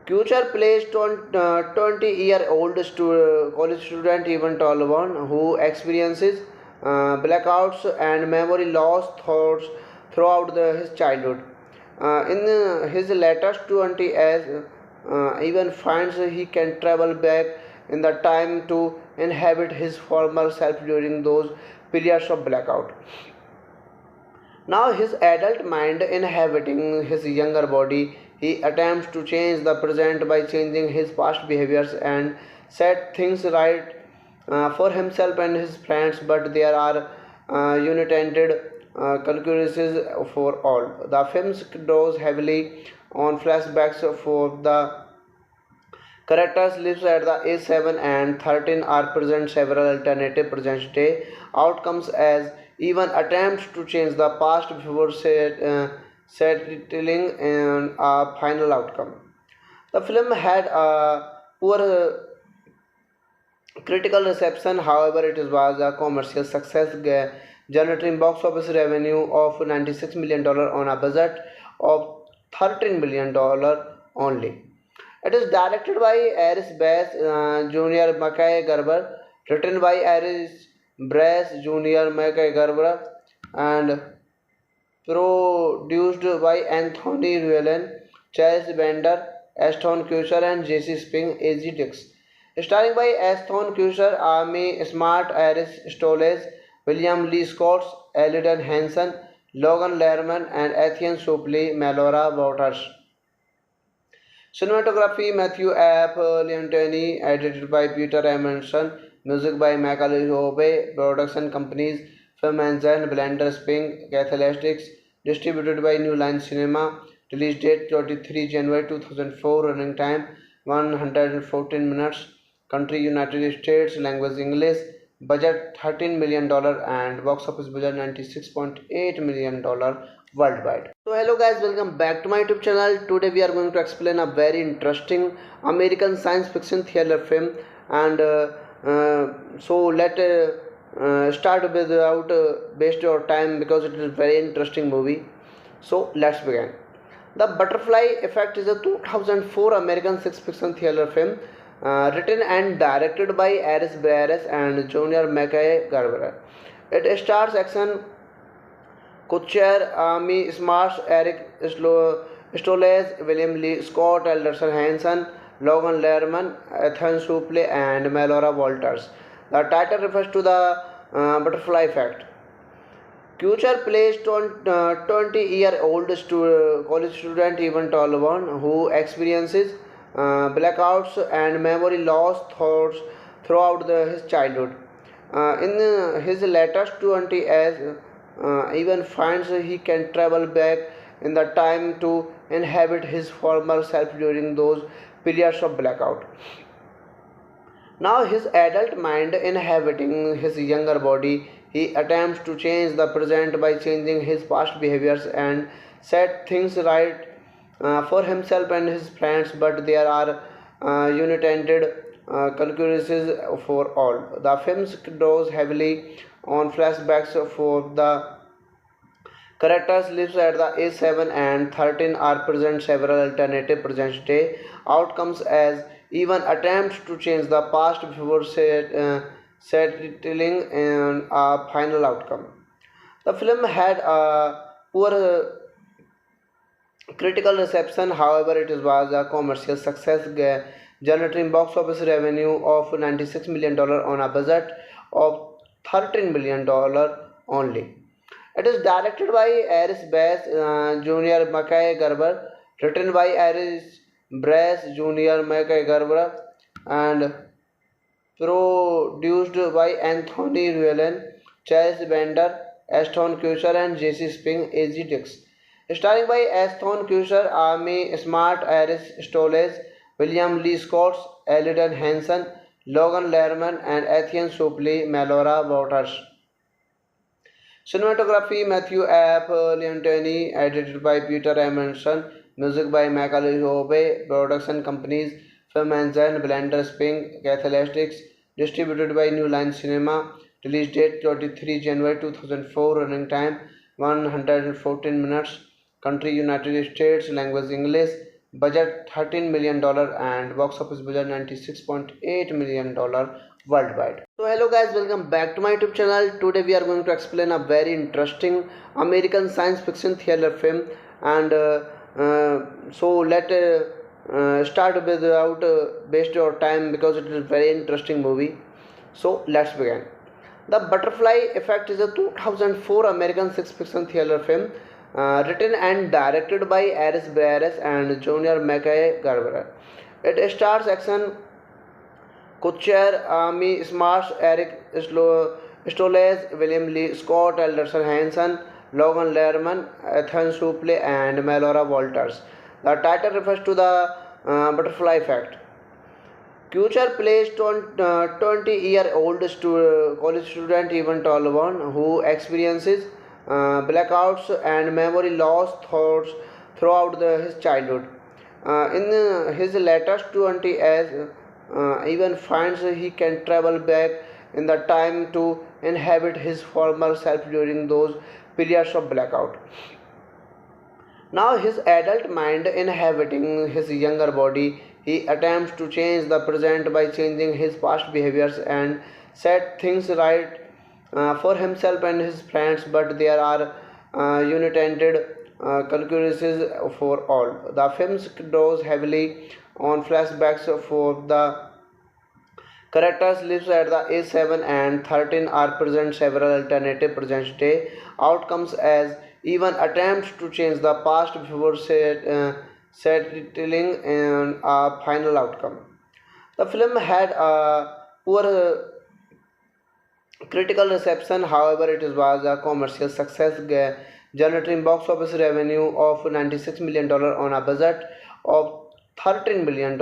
Kutcher plays 20-year-old college student Ivan Tolwan who experiences blackouts and memory loss thoughts throughout his childhood. In his latest 20 as even finds he can travel back in the time to inhabit his former self during those periods of blackout. Now, his adult mind inhabiting his younger body, he attempts to change the present by changing his past behaviors and set things right for himself and his friends, but there are unintended consequences for all. The film draws heavily on flashbacks for the characters lives at the A7 and 13 are present several alternative present day outcomes as even attempts to change the past before settling in a final outcome. The film had a poor critical reception, however, it was a commercial success, generating box office revenue of $96 million on a budget of $13 million only. It is directed by Aris Bass Jr. Mackay Garber, written by Aris Bass Jr. Mackay Garber, and produced by Anthony Llewellyn, Charles Bender, Ashton Kutcher, and Jesse Spink, AG Dix. Starring by Ashton Kutcher, Amy Smart, Aris Stoles, William Lee Scott, Elden Hansen, Logan Lerman, and Etienne Suplee, Melora Waters. Cinematography Matthew F. Leontini, edited by Peter Emerson, music by Michael Hobe, production companies Film Engine, Blender Spring, Catholistics, distributed by New Line Cinema, release date 23 January 2004, running time 114 minutes, country United States, language English, budget $13 million, and box office budget $96.8 million worldwide. So hello guys, welcome back to my YouTube channel. Today we are going to explain a very interesting American science fiction thriller film, and so let start without waste your time because it is a very interesting movie. So let's begin. The Butterfly Effect is a 2004 American science fiction thriller film written and directed by Aris Bares and Junior McGarver. It stars action Kutcher, Amy Smarsh, Eric Stoles, William Lee Scott, Alderson Hanson, Logan Lerman, Ethan Suplee, and Melora Walters. The title refers to the butterfly effect. Kuchar plays 20-year-old college student Evan Tolwan who experiences blackouts and memory loss throughout his childhood. In his latest 20 as Evan finds he can travel back in the time to inhabit his former self during those periods of blackout. Now, his adult mind inhabiting his younger body, he attempts to change the present by changing his past behaviors and set things right for himself and his friends, but there are unintended consequences for all. The film draws heavily on flashbacks for the characters lives at the age 7 and 13 are present several alternative present day outcomes as even attempts to change the past before settling in a final outcome. The film had a poor critical reception, however, it was a commercial success, generating box office revenue of $96 million on a budget of $13 million only. It is directed by Aris Bass Jr. McGarver, written by Aris Bass Jr. McGarver, and produced by Anthony Llewellyn, Chase Bender, Ashton Kutcher, and Jesse Spink, A.G. Dix. Starring by Ashton Kutcher, Amy Smart, Aris Stoles, William Lee Scott, Eldon Hanson, Logan Lerman, and Ethan Suplee, Melora Waters. Cinematography Matthew F. Leontini, edited by Peter Emerson, music by Michael Hobe, production companies Film Engine, Blender Spring, Cathalestics, distributed by New Line Cinema, release date 23 January 2004, running time 114 minutes, country United States, language English, budget $13 million, and box office budget $96.8 million worldwide. So hello guys, welcome back to my YouTube channel. Today we are going to explain a very interesting American science fiction thriller film, and so let start without waste your time because it is a very interesting movie. So let's begin. The Butterfly Effect is a 2004 American science fiction thriller film written and directed by Aris Bares and Junior McGarver. It stars action Kutcher, Amy Smarsh, Eric Stoles, William Lee Scott, Alderson Hanson, Logan Lerman, Ethan Suplee, and Melora Walters. The title refers to the butterfly effect. Kuchar plays 20-year-old college student Evan Tolwan who experiences blackouts and memory loss throughout his childhood. In his latest 20 as Evan finds he can travel back in the time to inhabit his former self during those periods of blackout. Now, his adult mind inhabiting his younger body, he attempts to change the present by changing his past behaviors and set things right for himself and his friends, but there are unintended consequences for all. The film draws heavily on flashbacks for the characters lives at the age 7 and 13 are present several alternative present day outcomes as even attempts to change the past before settling in a final outcome. The film had a poor critical reception, however, it was a commercial success, generating box office revenue of $96 million on a budget of $13 million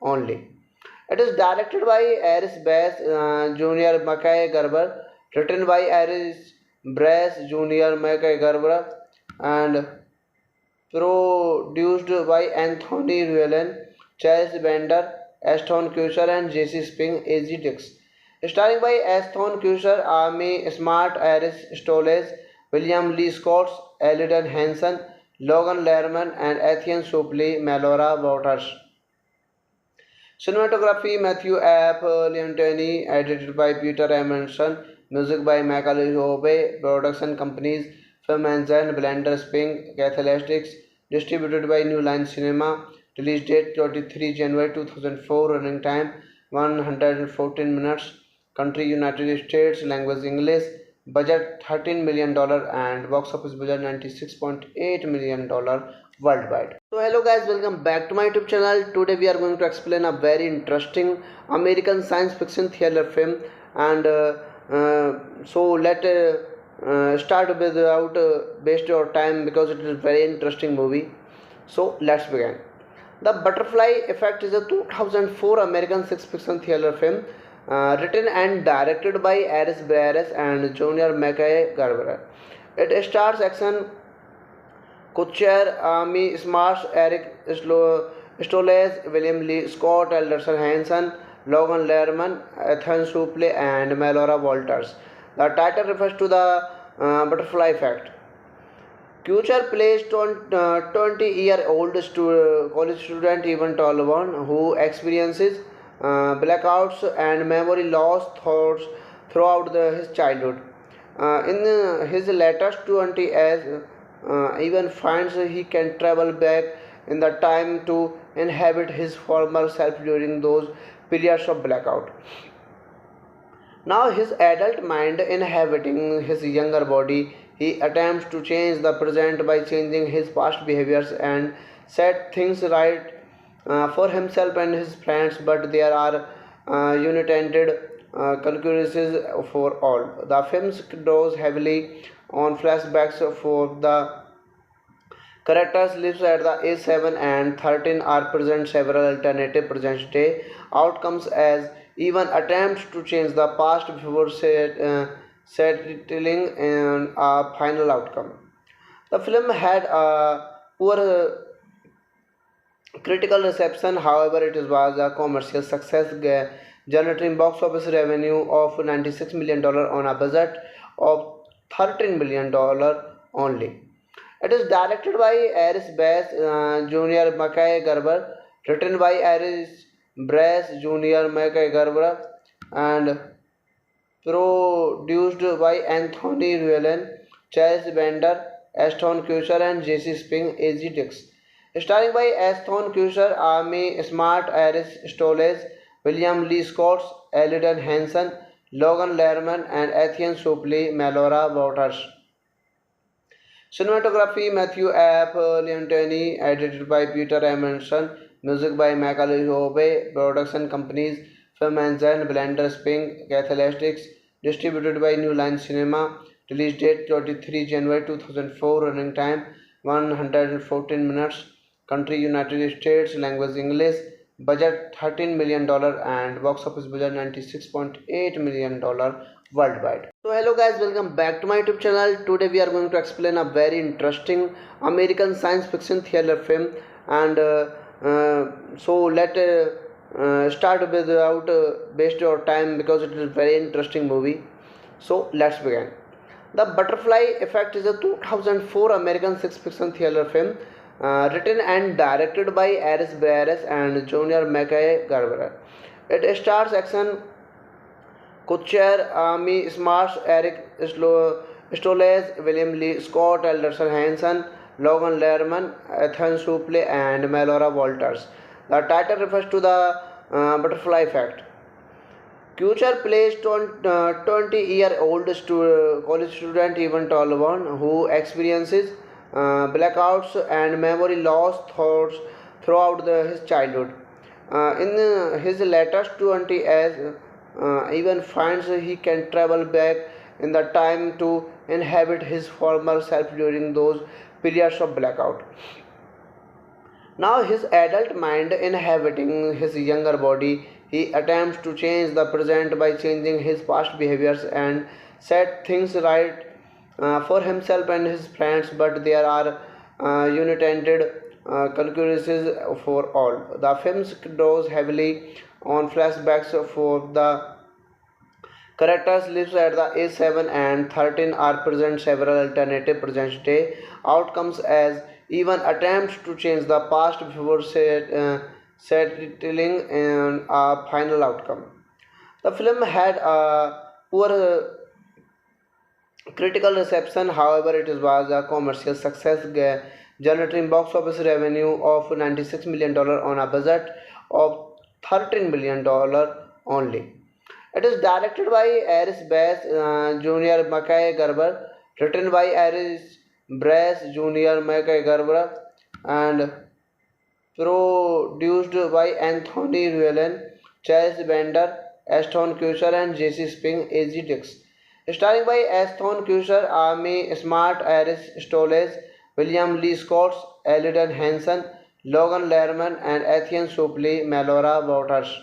only. It is directed by Aris Bass Jr. Mackay Garber, written by Aris Bass Jr. Mackay Garber, and produced by Anthony Llewellyn, Charles Bender, Aston Kutcher, and Jesse Spink, A.G. Dix. Starring by Aston Kutcher, Amy Smart, Iris Stoles, William Lee Scott, Eldon Henson, Logan Lerman, and Etienne Suplee, Melora Waters. Cinematography Matthew F. Leontini, edited by Peter Emerson, music by Michael Hobe, production companies Film Engine, Blender Spring, Catholistics, distributed by New Line Cinema, release date 23 January 2004, running time 114 minutes, country United States, language English, budget $13 million and box office budget $96.8 million worldwide. So hello guys, welcome back to my YouTube channel. Today we are going to explain a very interesting American science fiction thriller film, and so let start without waste your time because it is a very interesting movie. So let's begin. The Butterfly Effect is a 2004 American science fiction thriller film written and directed by Aris Bass and Junior Mackay Garber. It stars Ashton Kutcher, Amy Smart, Eric Stoles, William Lee Scott, Alderson Henson, Logan Lerman, Ethan Suplee, and Melora Walters. The title refers to the butterfly effect. Kutcher plays 20-year-old college student Evan Tolwan, who experiences blackouts and memory loss throughout his childhood. In his latest 20s, Evan finds he can travel back in the time to inhabit his former self during those periods of blackout. Now, his adult mind inhabiting his younger body, he attempts to change the present by changing his past behaviors and set things right for himself and his friends, but there are unintended consequences for all. The film draws heavily on flashbacks for the characters lives at the age 7 and 13 are present several alternative present day outcomes as even attempts to change the past before settling in a final outcome. The film had a poor critical reception, however, it was a commercial success, generating box office revenue of $96 million on a budget of $13 million only. It is directed by Aris Bass Jr. Mackay Garber, written by Aris Bass Jr. Mackay Garber, and produced by Anthony Llewellyn, Charles Bender, Aston Kutcher, and Jesse Spink, A.G. Dix. Starring by Aston Kutcher, Amy Smart, Iris Stoles, William Lee Scott, Eldon Henson, Logan Lerman, and Etienne Suplee, Melora Waters. Cinematography Matthew F. Leontini, edited by Peter Emerson, music by Michael Hobe, production companies Film Engine, Blender Spring, Catholistics, distributed by New Line Cinema, release date 23 January 2004, running time 114 minutes, country United States, language English, budget $13 million and box office budget $96.8 million worldwide. So hello guys, welcome back to my YouTube channel. Today we are going to explain a very interesting American science fiction thriller film, and so let start without waste your time because it is a very interesting movie. So let's begin. The Butterfly Effect is a 2004 American science fiction thriller film written and directed by Aris Bass and Junior Mackay Garber. It stars Ashton Kutcher, Amy Smart, Eric Stoles, William Lee Scott, Alderson Henson, Logan Lerman, Ethan Suplee, and Melora Walters. The title refers to the butterfly effect. Kutcher plays 20-year-old college student Evan Tolwan, who experiences blackouts and memory loss throughout his childhood. In his latest 20s, Evan finds he can travel back in the time to inhabit his former self during those periods of blackout. Now, his adult mind inhabiting his younger body, He attempts to change the present by changing his past behaviors and set things right for himself and his friends, but there are unintended consequences for all. The film draws heavily on flashbacks for the characters lives at the A7 and 13 are present several alternative present day outcomes as even attempts to change the past before settling in a final outcome. The film had a poor critical reception, however, it was a commercial success, generating box office revenue of $96 million on a budget of $13 million only. It is directed by Aris Bass Jr. Mackay Garber, written by Aris Bass Jr. Mackay Garber, and produced by Anthony Llewellyn, Chase Bender, Ashton Kutcher, and Jesse Spink, A.G. Dix. Starring by Ashton Kutcher, Amy Smart, Iris Stoles, William Lee Scott, Elden Hansen, Logan Lerman, and Etienne Suplee, Melora Waters.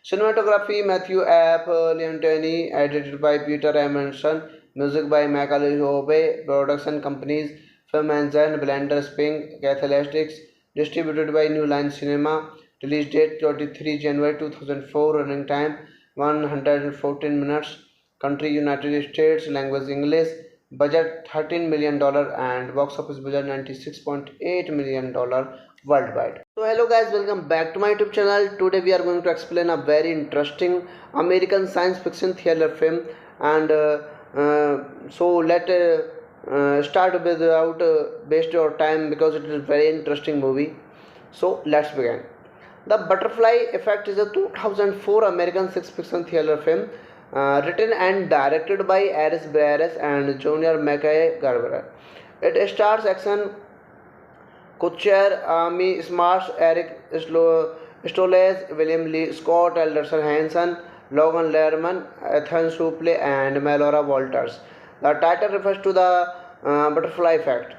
Cinematography Matthew F. Leontini, edited by Peter Emerson, music by Michael Hobe, production companies Film Engine, Blender Spink, Catholistics, distributed by New Line Cinema, release date 23 January 2004, running time 114 minutes, country United States, language English, budget $13 million and box office budget $96.8 million worldwide. So hello guys, welcome back to my YouTube channel. Today we are going to explain a very interesting American science fiction thriller film, and so let start without waste your time because it is a very interesting movie. So let's begin. The Butterfly Effect is a 2004 American science fiction thriller film written and directed by Aris Bass and Junior Mackay Garber. It stars Ashton Kutcher, Amy Smart, Eric Stoles, William Lee Scott, Elderson Hansen, Logan Lerman, Ethan Suplee, and Melora Walters. The title refers to the butterfly effect.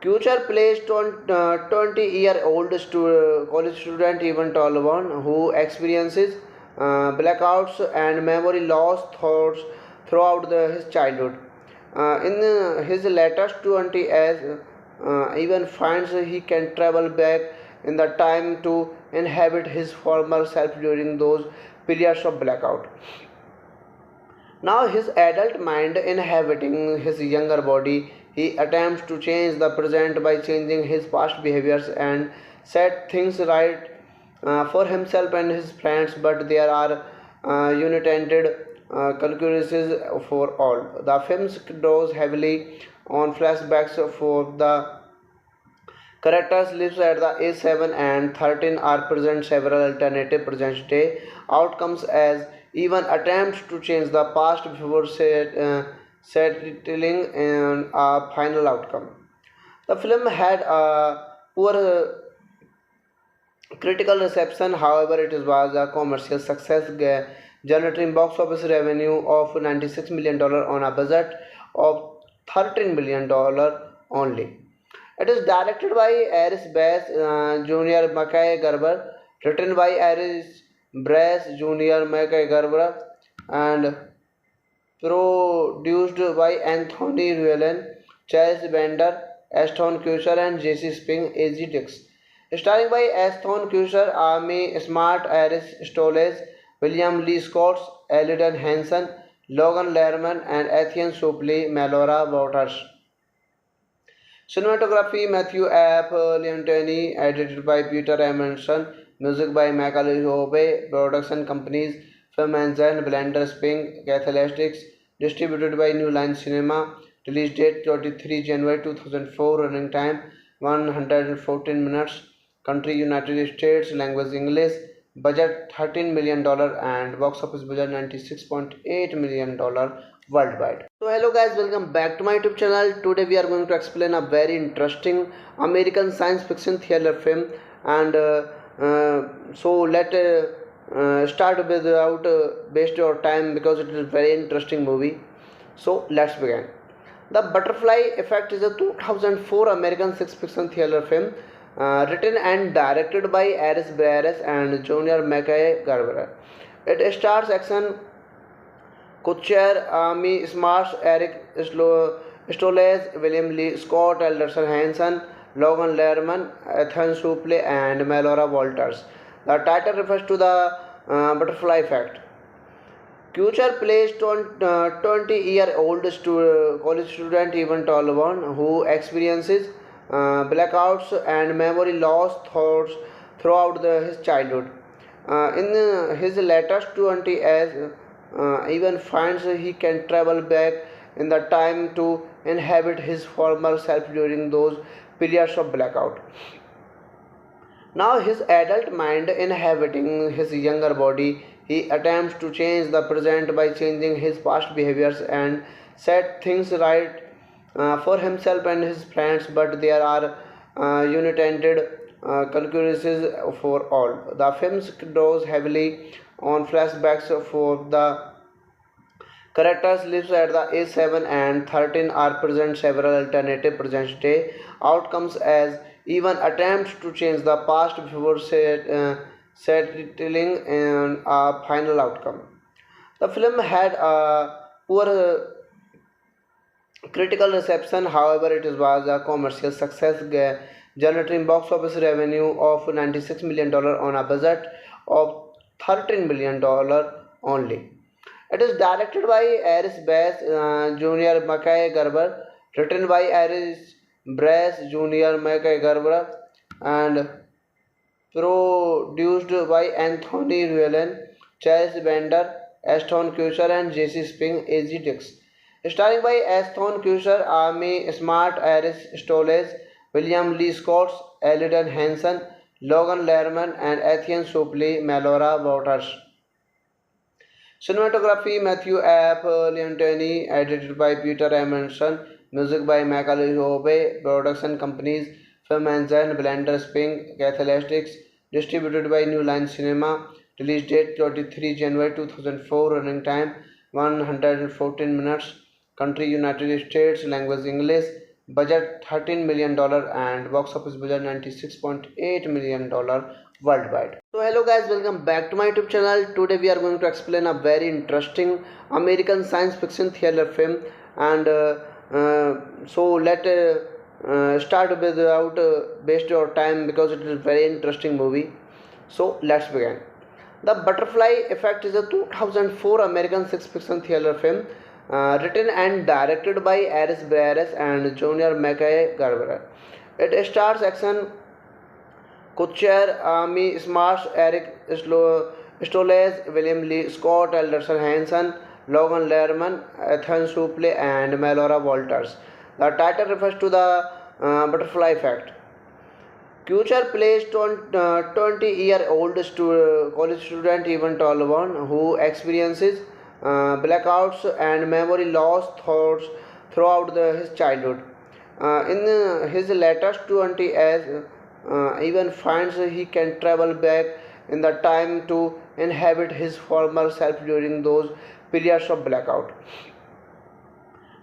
Kutcher plays 20-year-old college student Evan Tolwan, who experiences blackouts and memory loss throughout his childhood. In his latest 20s, Evan finds he can travel back in the time to inhabit his former self during those periods of blackout. Now, his adult mind inhabiting his younger body, he attempts to change the present by changing his past behaviors and set things right for himself and his friends, but there are unintended consequences for all. The film draws heavily on flashbacks for the characters lives at the A7 and 13 are present several alternative present day outcomes as even attempts to change the past before settling in a final outcome. The film had a poor critical reception, however, it was a commercial success, generating box office revenue of $96 million on a budget of $13 million only. It is directed by Aris Bass Jr. Mackay Garber, written by Aris Bass Jr. Mackay Garber, and produced by Anthony Llewellyn, Chase Bender, Ashton Kutcher, and Jesse Spink, A.G. Dix. Starring by Ashton Kutcher, Amy Smart, Iris Stoles, William Lee Scott, Elden Hansen, Logan Lerman, and Etienne Suplee, Melora Waters. Cinematography Matthew F. Leontini, edited by Peter Emerson, music by Michael Hobe, production companies Film Engine, Blender Spink, Catholistics, distributed by New Line Cinema, release date 23 January 2004, running time 114 minutes, country United States, language English, budget $13 million and box office budget $96.8 million worldwide. So hello guys, welcome back to my YouTube channel. Today we are going to explain a very interesting American science fiction thriller film, and so let start without waste your time because it is a very interesting movie. So let's begin. The Butterfly Effect is a 2004 American science fiction thriller film written and directed by Aris Barres and Junior McKay Garber. It stars action Kutcher, Amy Smarts, Eric Stoles, William Lee Scott, Alderson Hanson, Logan Lerman, Ethan Suplee, and Melora Walters. The title refers to the butterfly effect. Kuchar plays 20-year-old college student Ivan Tolvan who experiences blackouts and memory loss thoughts throughout his childhood. In his latest 20 as Ivan finds he can travel back in the time to inhabit his former self during those periods of blackout. Now, his adult mind inhabiting his younger body, he attempts to change the present by changing his past behaviors and set things right for himself and his friends, but there are unintended consequences for all. The film draws heavily on flashbacks for the characters lives at the age 7 and 13 are present several alternative present day outcomes as even attempts to change the past before settling in a final outcome. The film had a poor critical reception, however, it was a commercial success, generating box office revenue of $96 million on a budget of $13 million only. It is directed by Aris Bass Jr. Mackay Garber, written by Aris Brass Jr. Mackay Garber, and produced by Anthony Llewellyn, Charles Bender, Aston Kutcher, and Jesse Spink, A.G. Dix. Starring by Aston Kutcher, Amy Smart, Aris Stoles, William Lee Scott, Eldon Hanson, Logan Lerman, and Ethan Suplee, Melora Waters. Cinematography Matthew F. Leontini, edited by Peter Emerson, music by Michael Hobe, production companies Film Engine, Blender Spring, Catholistics, distributed by New Line Cinema, release date 23 January 2004, running time 114 minutes, country United States, language English, budget $13 million and box office budget $96.8 million worldwide. So hello guys, welcome back to my YouTube channel. Today we are going to explain a very interesting American science fiction thriller film, and so let start without waste your time because it is a very interesting movie. So let's begin. The Butterfly Effect is a 2004 American science fiction thriller film written and directed by Aris Barres and Junior McKay Garber. It stars action Kutcher, Amy Smarts, Eric Stoles, William Lee Scott, Alderson Hanson, Logan Lerman, Ethan Suplee, and Melora Walters. The title refers to the butterfly effect. Kuchar plays 20-year-old college student Ivan Tolvan who experiences blackouts and memory loss thoughts throughout his childhood. In his latest 20 as Ivan finds he can travel back in the time to inhabit his former self during those periods of blackout.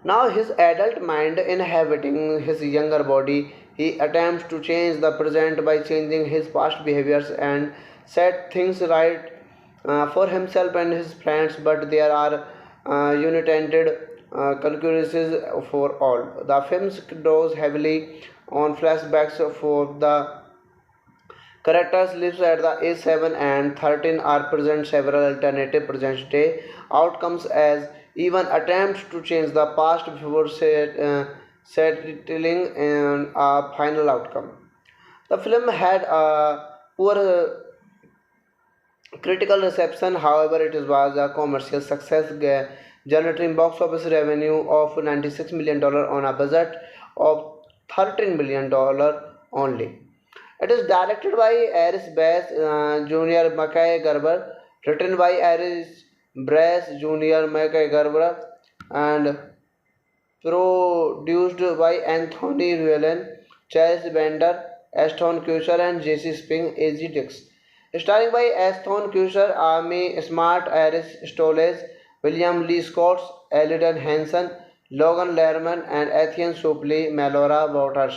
Now, his adult mind inhabiting his younger body, he attempts to change the present by changing his past behaviors and set things right for himself and his friends, but there are unintended consequences for all. The film draws heavily on flashbacks for the characters lives at the age 7 and 13 are present several alternative present day outcomes as even attempts to change the past before settling in a final outcome. The film had a poor critical reception, however, it was a commercial success, generating box office revenue of $96 million on a budget of $13 million only. It is directed by Aris Bass Jr. Mackay Garber, written by Aris Brass Jr. Mackay Garber, and produced by Anthony Llewellyn, Charles Bender, Aston Kutcher, and Jesse Spink, A.G. Dix. Starring by Aston Kutcher, Amy Smart, Aris Stoles, William Lee Scott, Eldon Hanson, Logan Lerman, and Ethan Suplee, Melora Waters.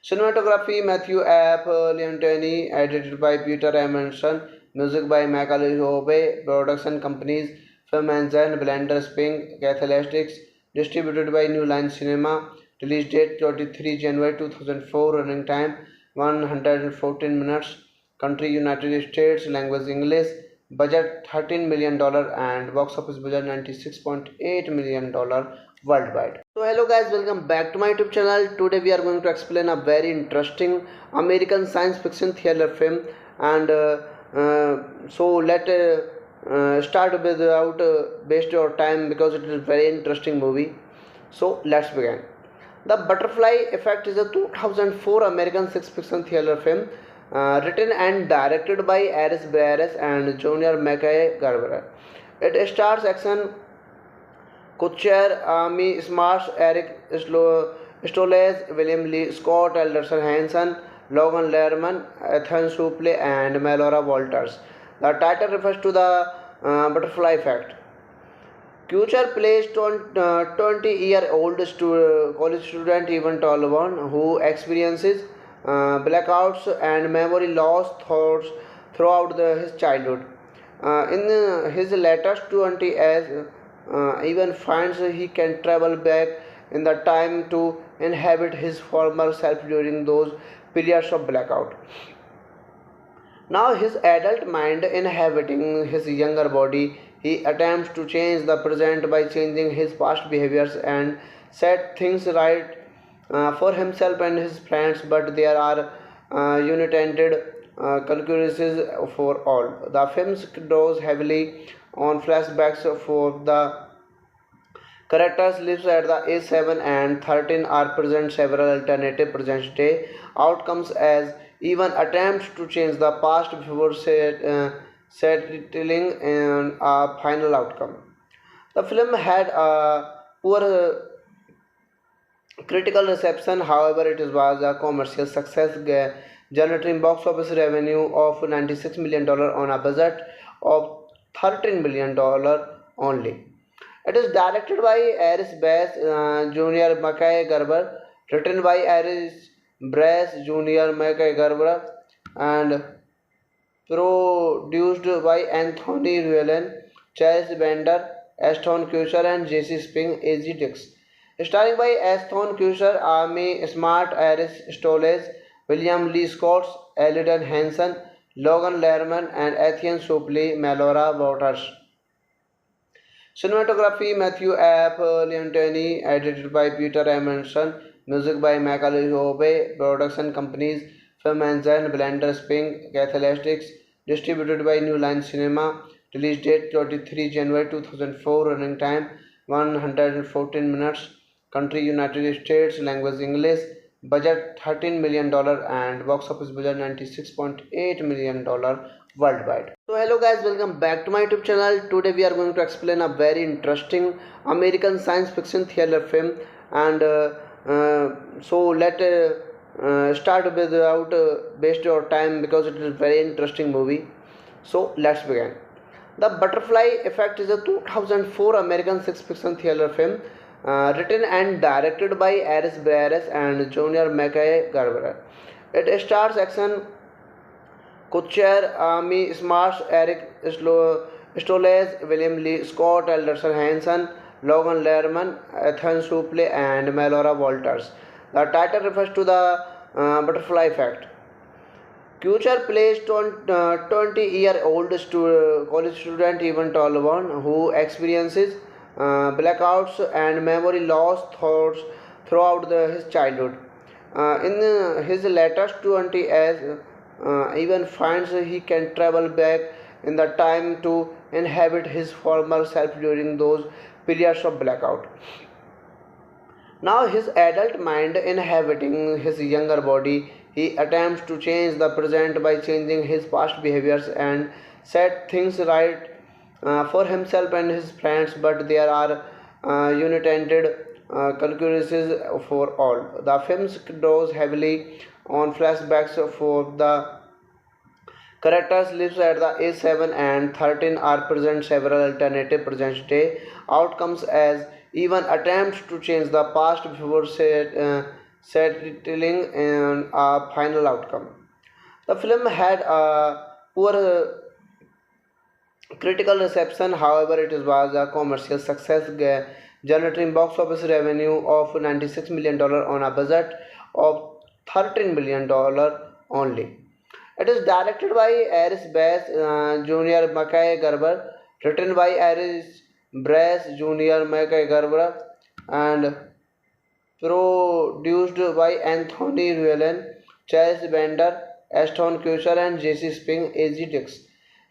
Cinematography Matthew App Leontini, edited by Peter Emerson, music by Michael Hobe, production companies Film Ensign, Blender Spring, Catholistics, distributed by New Line Cinema, release date 23 January 2004, running time 114 minutes, country United States, language English, budget $13 million and box office budget $96.8 million worldwide. So hello guys, welcome back to my YouTube channel. Today we are going to explain a very interesting American science fiction thriller film, and so let start without waste your time because it is a very interesting movie. So let's begin. The Butterfly Effect is a 2004 American science fiction thriller film written and directed by Aris Barres and Junior McKay Garber. It stars action Kutcher, Amy Smarsh, Eric Stolez, William Lee Scott, Alderson Hanson, Logan Lerman, Ethan Suplee, and Melora Walters. The title refers to the butterfly effect. Kutcher plays 20-year-old college student Evan Tolwan, who experiences blackouts and memory loss throughout his childhood. In his latest 20 as even finds he can travel back in the time to inhabit his former self during those periods of blackout. Now, his adult mind inhabiting his younger body, he attempts to change the present by changing his past behaviors and set things right for himself and his friends, but there are unintended consequences for all. The film draws heavily on flashbacks for the characters lives at the age 7 and 13 are present several alternative present day outcomes as even attempts to change the past before settling in a final outcome. The film had a poor critical reception, however, it was a commercial success, generating box office revenue of $96 million on a budget of $13 million only. It is directed by Aris Bass Jr. Mackay Garber, written by Aris Bass Jr. Mackay Garber, and produced by Anthony Llewellyn, Chase Bender, Aston Kutcher, and Jesse Spring, AG Dix. Starring by Aston Kutcher, Amy Smart, Aris Stolez, William Lee Scott, Elden Hanson, Logan Lerman, and Ethan Suplee, Melora Waters. Cinematography Matthew App Leontini, edited by Peter Emerson, music by Michael Hobe, production companies Film Ensign, Blender Spring, Catholistics, distributed by New Line Cinema, release date 23 January 2004, running time 114 minutes, country United States, language English, budget $13 million and box office budget $96.8 million worldwide. So hello guys, welcome back to my YouTube channel. Today we are going to explain a very interesting American science fiction thriller film, and so let start without waste your time because it is a very interesting movie. So let's begin. The Butterfly Effect is a 2004 American science fiction thriller film written and directed by Aris Barres and Junior McKay Garber. It stars action Kutcher, Amy Smarsh, Eric Stolez, William Lee Scott, Alderson Hanson, Logan Lerman, Ethan Suplee, and Melora Walters. The title refers to the butterfly effect. Kutcher plays 20-year-old college student Evan Tolwan, who experiences blackouts and memory loss throughout his childhood. In his latest 20 as even finds he can travel back in the time to inhabit his former self during those periods of blackout. Now, his adult mind inhabiting his younger body, he attempts to change the present by changing his past behaviors and set things right for himself and his friends, but there are unintended consequences for all. The film draws heavily on flashbacks for the characters lives at the age 7 and 13 are present several alternative present day outcomes as even attempts to change the past before settling in a final outcome. The film had a poor critical reception, however, it was a commercial success, generating box office revenue of $96 million on a budget of $13 million only. It is directed by Aris Bass Jr. Mackay Garber, written by Aris Bass Jr. Mackay Garber, and produced by Anthony Llewellyn, Charles Bender, Ashton Kutcher, and Jesse Spink as Dix.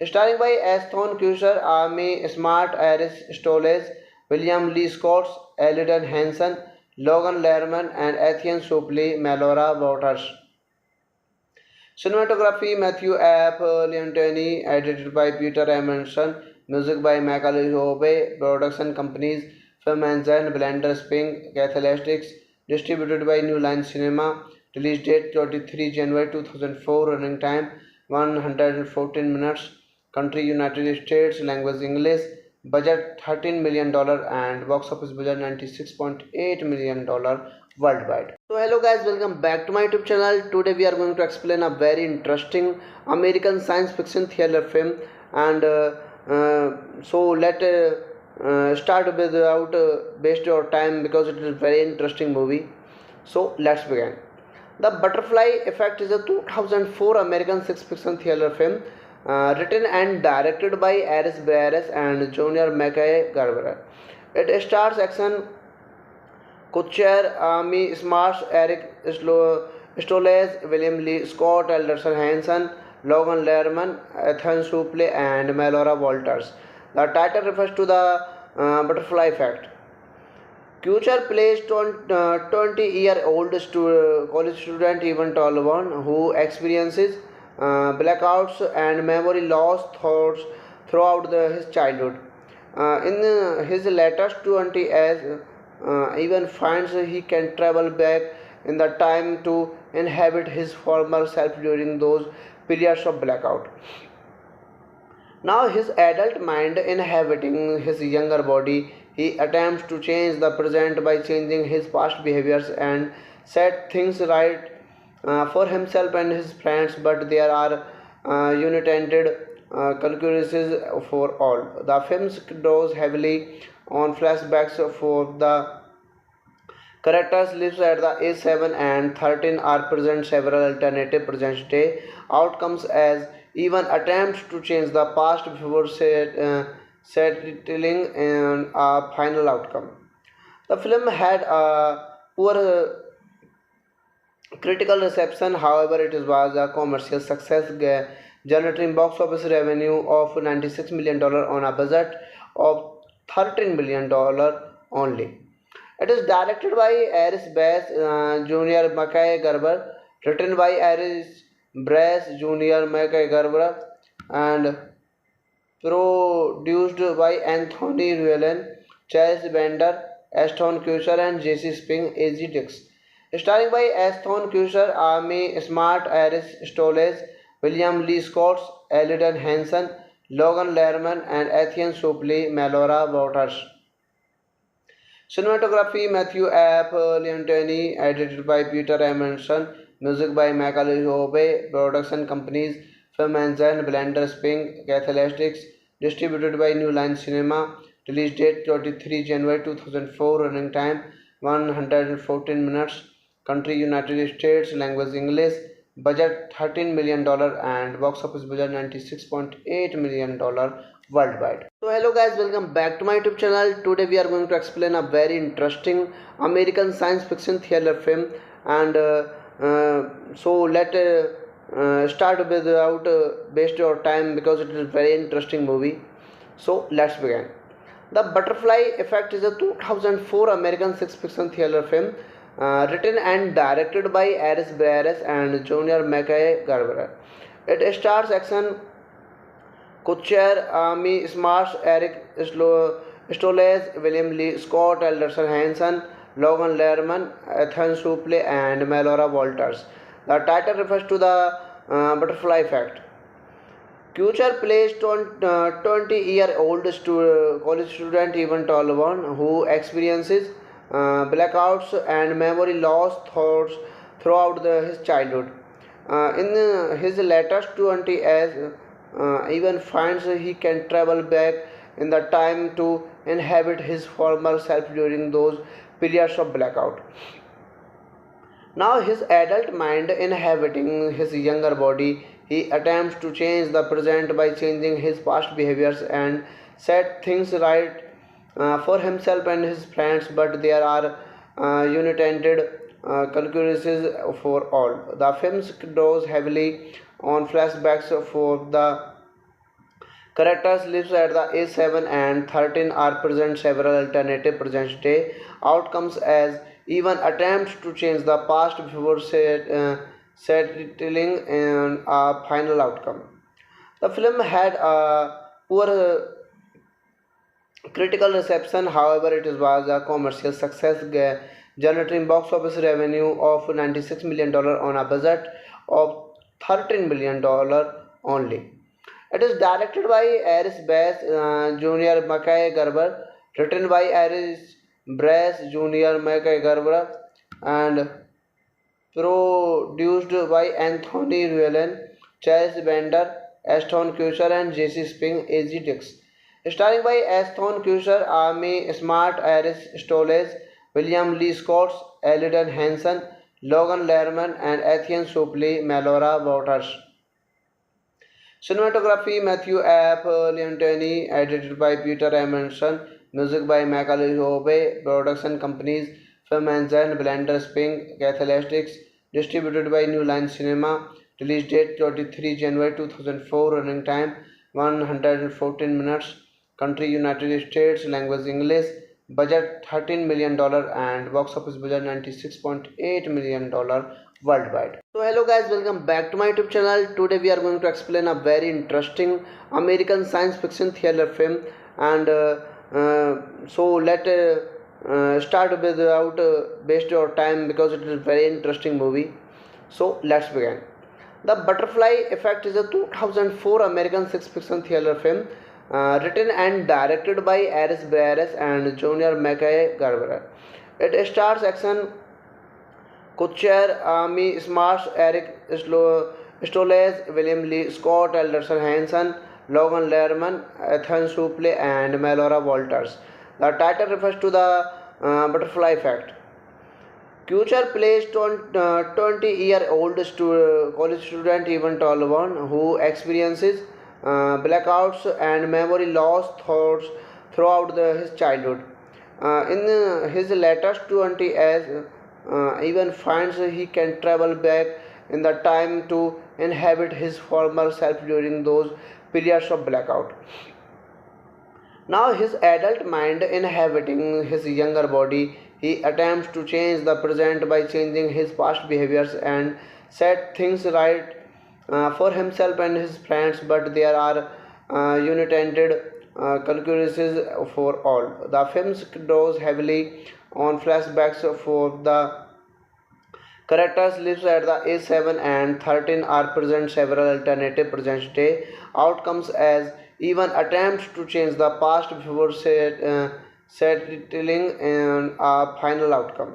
Starring by Ashton Kutcher, Amy Smart, Iris Stoles, William Lee Scott, Elden Hansen, Logan Lerman, and Etienne Suplee, Melora Waters. Cinematography Matthew F. Leontini, edited by Peter Emerson, music by Michael Hobe, production companies Film Engine, Blender Spring, Catholistics, distributed by New Line Cinema, release date 23 January 2004, running time 114 minutes, country United States, language English, budget $13 million and box office budget $96.8 million worldwide. So hello guys, welcome back to my YouTube channel. Today we are going to explain a very interesting American science fiction thriller film, and so let start without waste your time because it is a very interesting movie. So let's begin. The Butterfly Effect is a 2004 American science fiction thriller film written and directed by Aris Bass and Junior Mackay Garber. It stars Ashton Kutcher, Amy Smart, Eric Stoles, William Lee Scott, Alderson Hansen, Logan Lerman, Ethan Suplee, and Melora Walters. The title refers to the butterfly effect. Kutcher plays 20-year-old college student Evan Tolwan, who experiences blackouts and memory loss throughout his childhood. In his latest 20 as Evan finds he can travel back in the time to inhabit his former self during those periods of blackout. Now, his adult mind inhabiting his younger body, he attempts to change the present by changing his past behaviors and set things right for himself and his friends, but there are unintended consequences for all. The film draws heavily on flashbacks for the characters lives at the age 7 and 13 are present several alternative present day outcomes as even attempts to change the past before settling in a final outcome. The film had a poor critical reception, however, it was a commercial success, generating box office revenue of $96 million on a budget of $13 million only. It is directed by Aris Bass Jr. Mackay Garber, written by Aris Bass Jr. Mackay Garber, and produced by Anthony Llewellyn, Charles Bender, Ashton Kutcher, and Jesse Spink as Dix. Starring by Ashton Kutcher, Amy Smart, Iris Stoles, William Lee Scott, Elden Hansen, Logan Lerman, and Etienne Suplee, Melora Waters. Cinematography Matthew F. Leontini, edited by Peter Emerson, music by Michael Hobe, production companies Film Engine, Blender Spring, Catholistics, distributed by New Line Cinema, release date 23 January 2004, running time 114 minutes, country United States, language English, budget $13 million and box office budget $96.8 million worldwide. So hello guys, welcome back to my YouTube channel. Today we are going to explain a very interesting American science fiction thriller film, and so let start without waste your time because it is a very interesting movie. So let's begin. The Butterfly Effect is a 2004 American science fiction thriller film written and directed by Aris Bass and Junior Mackay Garber. It stars Ashton Kutcher, Amy Smart, Eric Stoles, William Lee Scott, Alderson Hansen, Logan Lerman, Ethan Suplee, and Melora Walters. The title refers to the butterfly effect. Kutcher plays 20-year-old college student Evan Tolwan, who experiences blackouts and memory loss thoughts throughout his childhood. In his latest 20 as even finds he can travel back in the time to inhabit his former self during those periods of blackout. Now, his adult mind inhabiting his younger body, he attempts to change the present by changing his past behaviors and set things right for himself and his friends, but there are unintended consequences for all. The film draws heavily on flashbacks for the characters lives at the age 7 and 13 are present several alternative present day outcomes as even attempts to change the past before settling in a final outcome. The film had a poor critical reception, however, it was a commercial success, generating box office revenue of $96 million on a budget of $13 million only. It is directed by Aris Bass Jr. Mackay Garber, written by Aris Bass Jr. Mackay Garber, and produced by Anthony Llewellyn, Charles Bender, Aston Kutcher, and Jesse Spink, A.G. Dix. Starring by Aston Kutcher, Amy Smart, Aris Stoles, William Lee Scott, Elden Hansen, Logan Lerman, and Etienne Suplee, Melora Waters. Cinematography Matthew F. Leontini, edited by Peter Emerson, music by Michael Hobe, production companies Film Engine, Blender Spring, Catholistics, distributed by New Line Cinema, release date 23 January 2004, running time 114 minutes, country United States, language English, budget $13 million and box office budget $96.8 million worldwide. So hello guys, welcome back to my YouTube channel. Today we are going to explain a very interesting American science fiction thriller film, and so let start without waste your time because it is a very interesting movie. So let's begin. The Butterfly Effect is a 2004 American science fiction thriller film written and directed by Aris Bass and Junior Mackay Garber. It stars action Kutcher, Amy Smarts, Eric Stoles, William Lee Scott, Alderson Hanson, Logan Lerman, Ethan Suplee, and Melora Walters. The title refers to the butterfly effect. Kutcher plays 20-year-old college student Evan Tolwan who experiences blackouts and memory loss thoughts throughout his childhood. In his latest 20 as even finds he can travel back in the time to inhabit his former self during those periods of blackout. Now, his adult mind inhabiting his younger body, he attempts to change the present by changing his past behaviors and set things right for himself and his friends, but there are unintended consequences for all. The film draws heavily on flashbacks for the characters lives at the age 7 and 13 are present several alternative present day outcomes as even attempts to change the past before settling in a final outcome.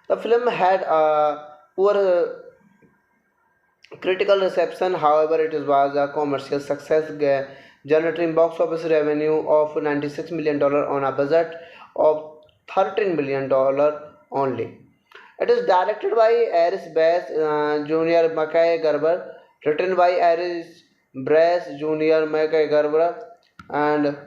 The film had a poor critical reception, however, it was a commercial success, generating box office revenue of $96 million on a budget of $13 million only. It is directed by Aris Bass Jr. Mackay Garber, written by Aris Bass Jr. Mackay Garber, and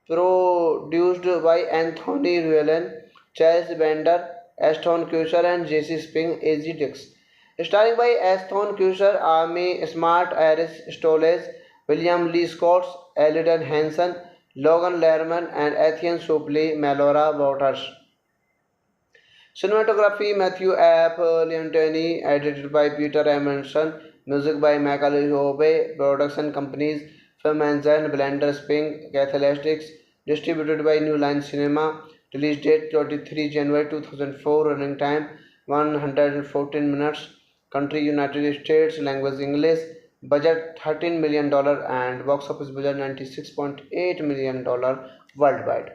produced by Anthony Llewellyn, Charles Bender, Aston Kutcher, and Jesse Spink, A.G. Dix. Starring by Aston Kutcher, Amy Smart, Aris Stoles, William Lee Scott, Elden Hansen, Logan Lerman, and Etienne Suplee, Melora Waters. Cinematography Matthew F. Leontini, edited by Peter Emerson, music by Michael Hobe, production companies Film Engine, Blender Spring, Catholistics, distributed by New Line Cinema, release date 23 January 2004, running time 114 minutes, country United States, language English, budget $13 million and box office budget $96.8 million worldwide.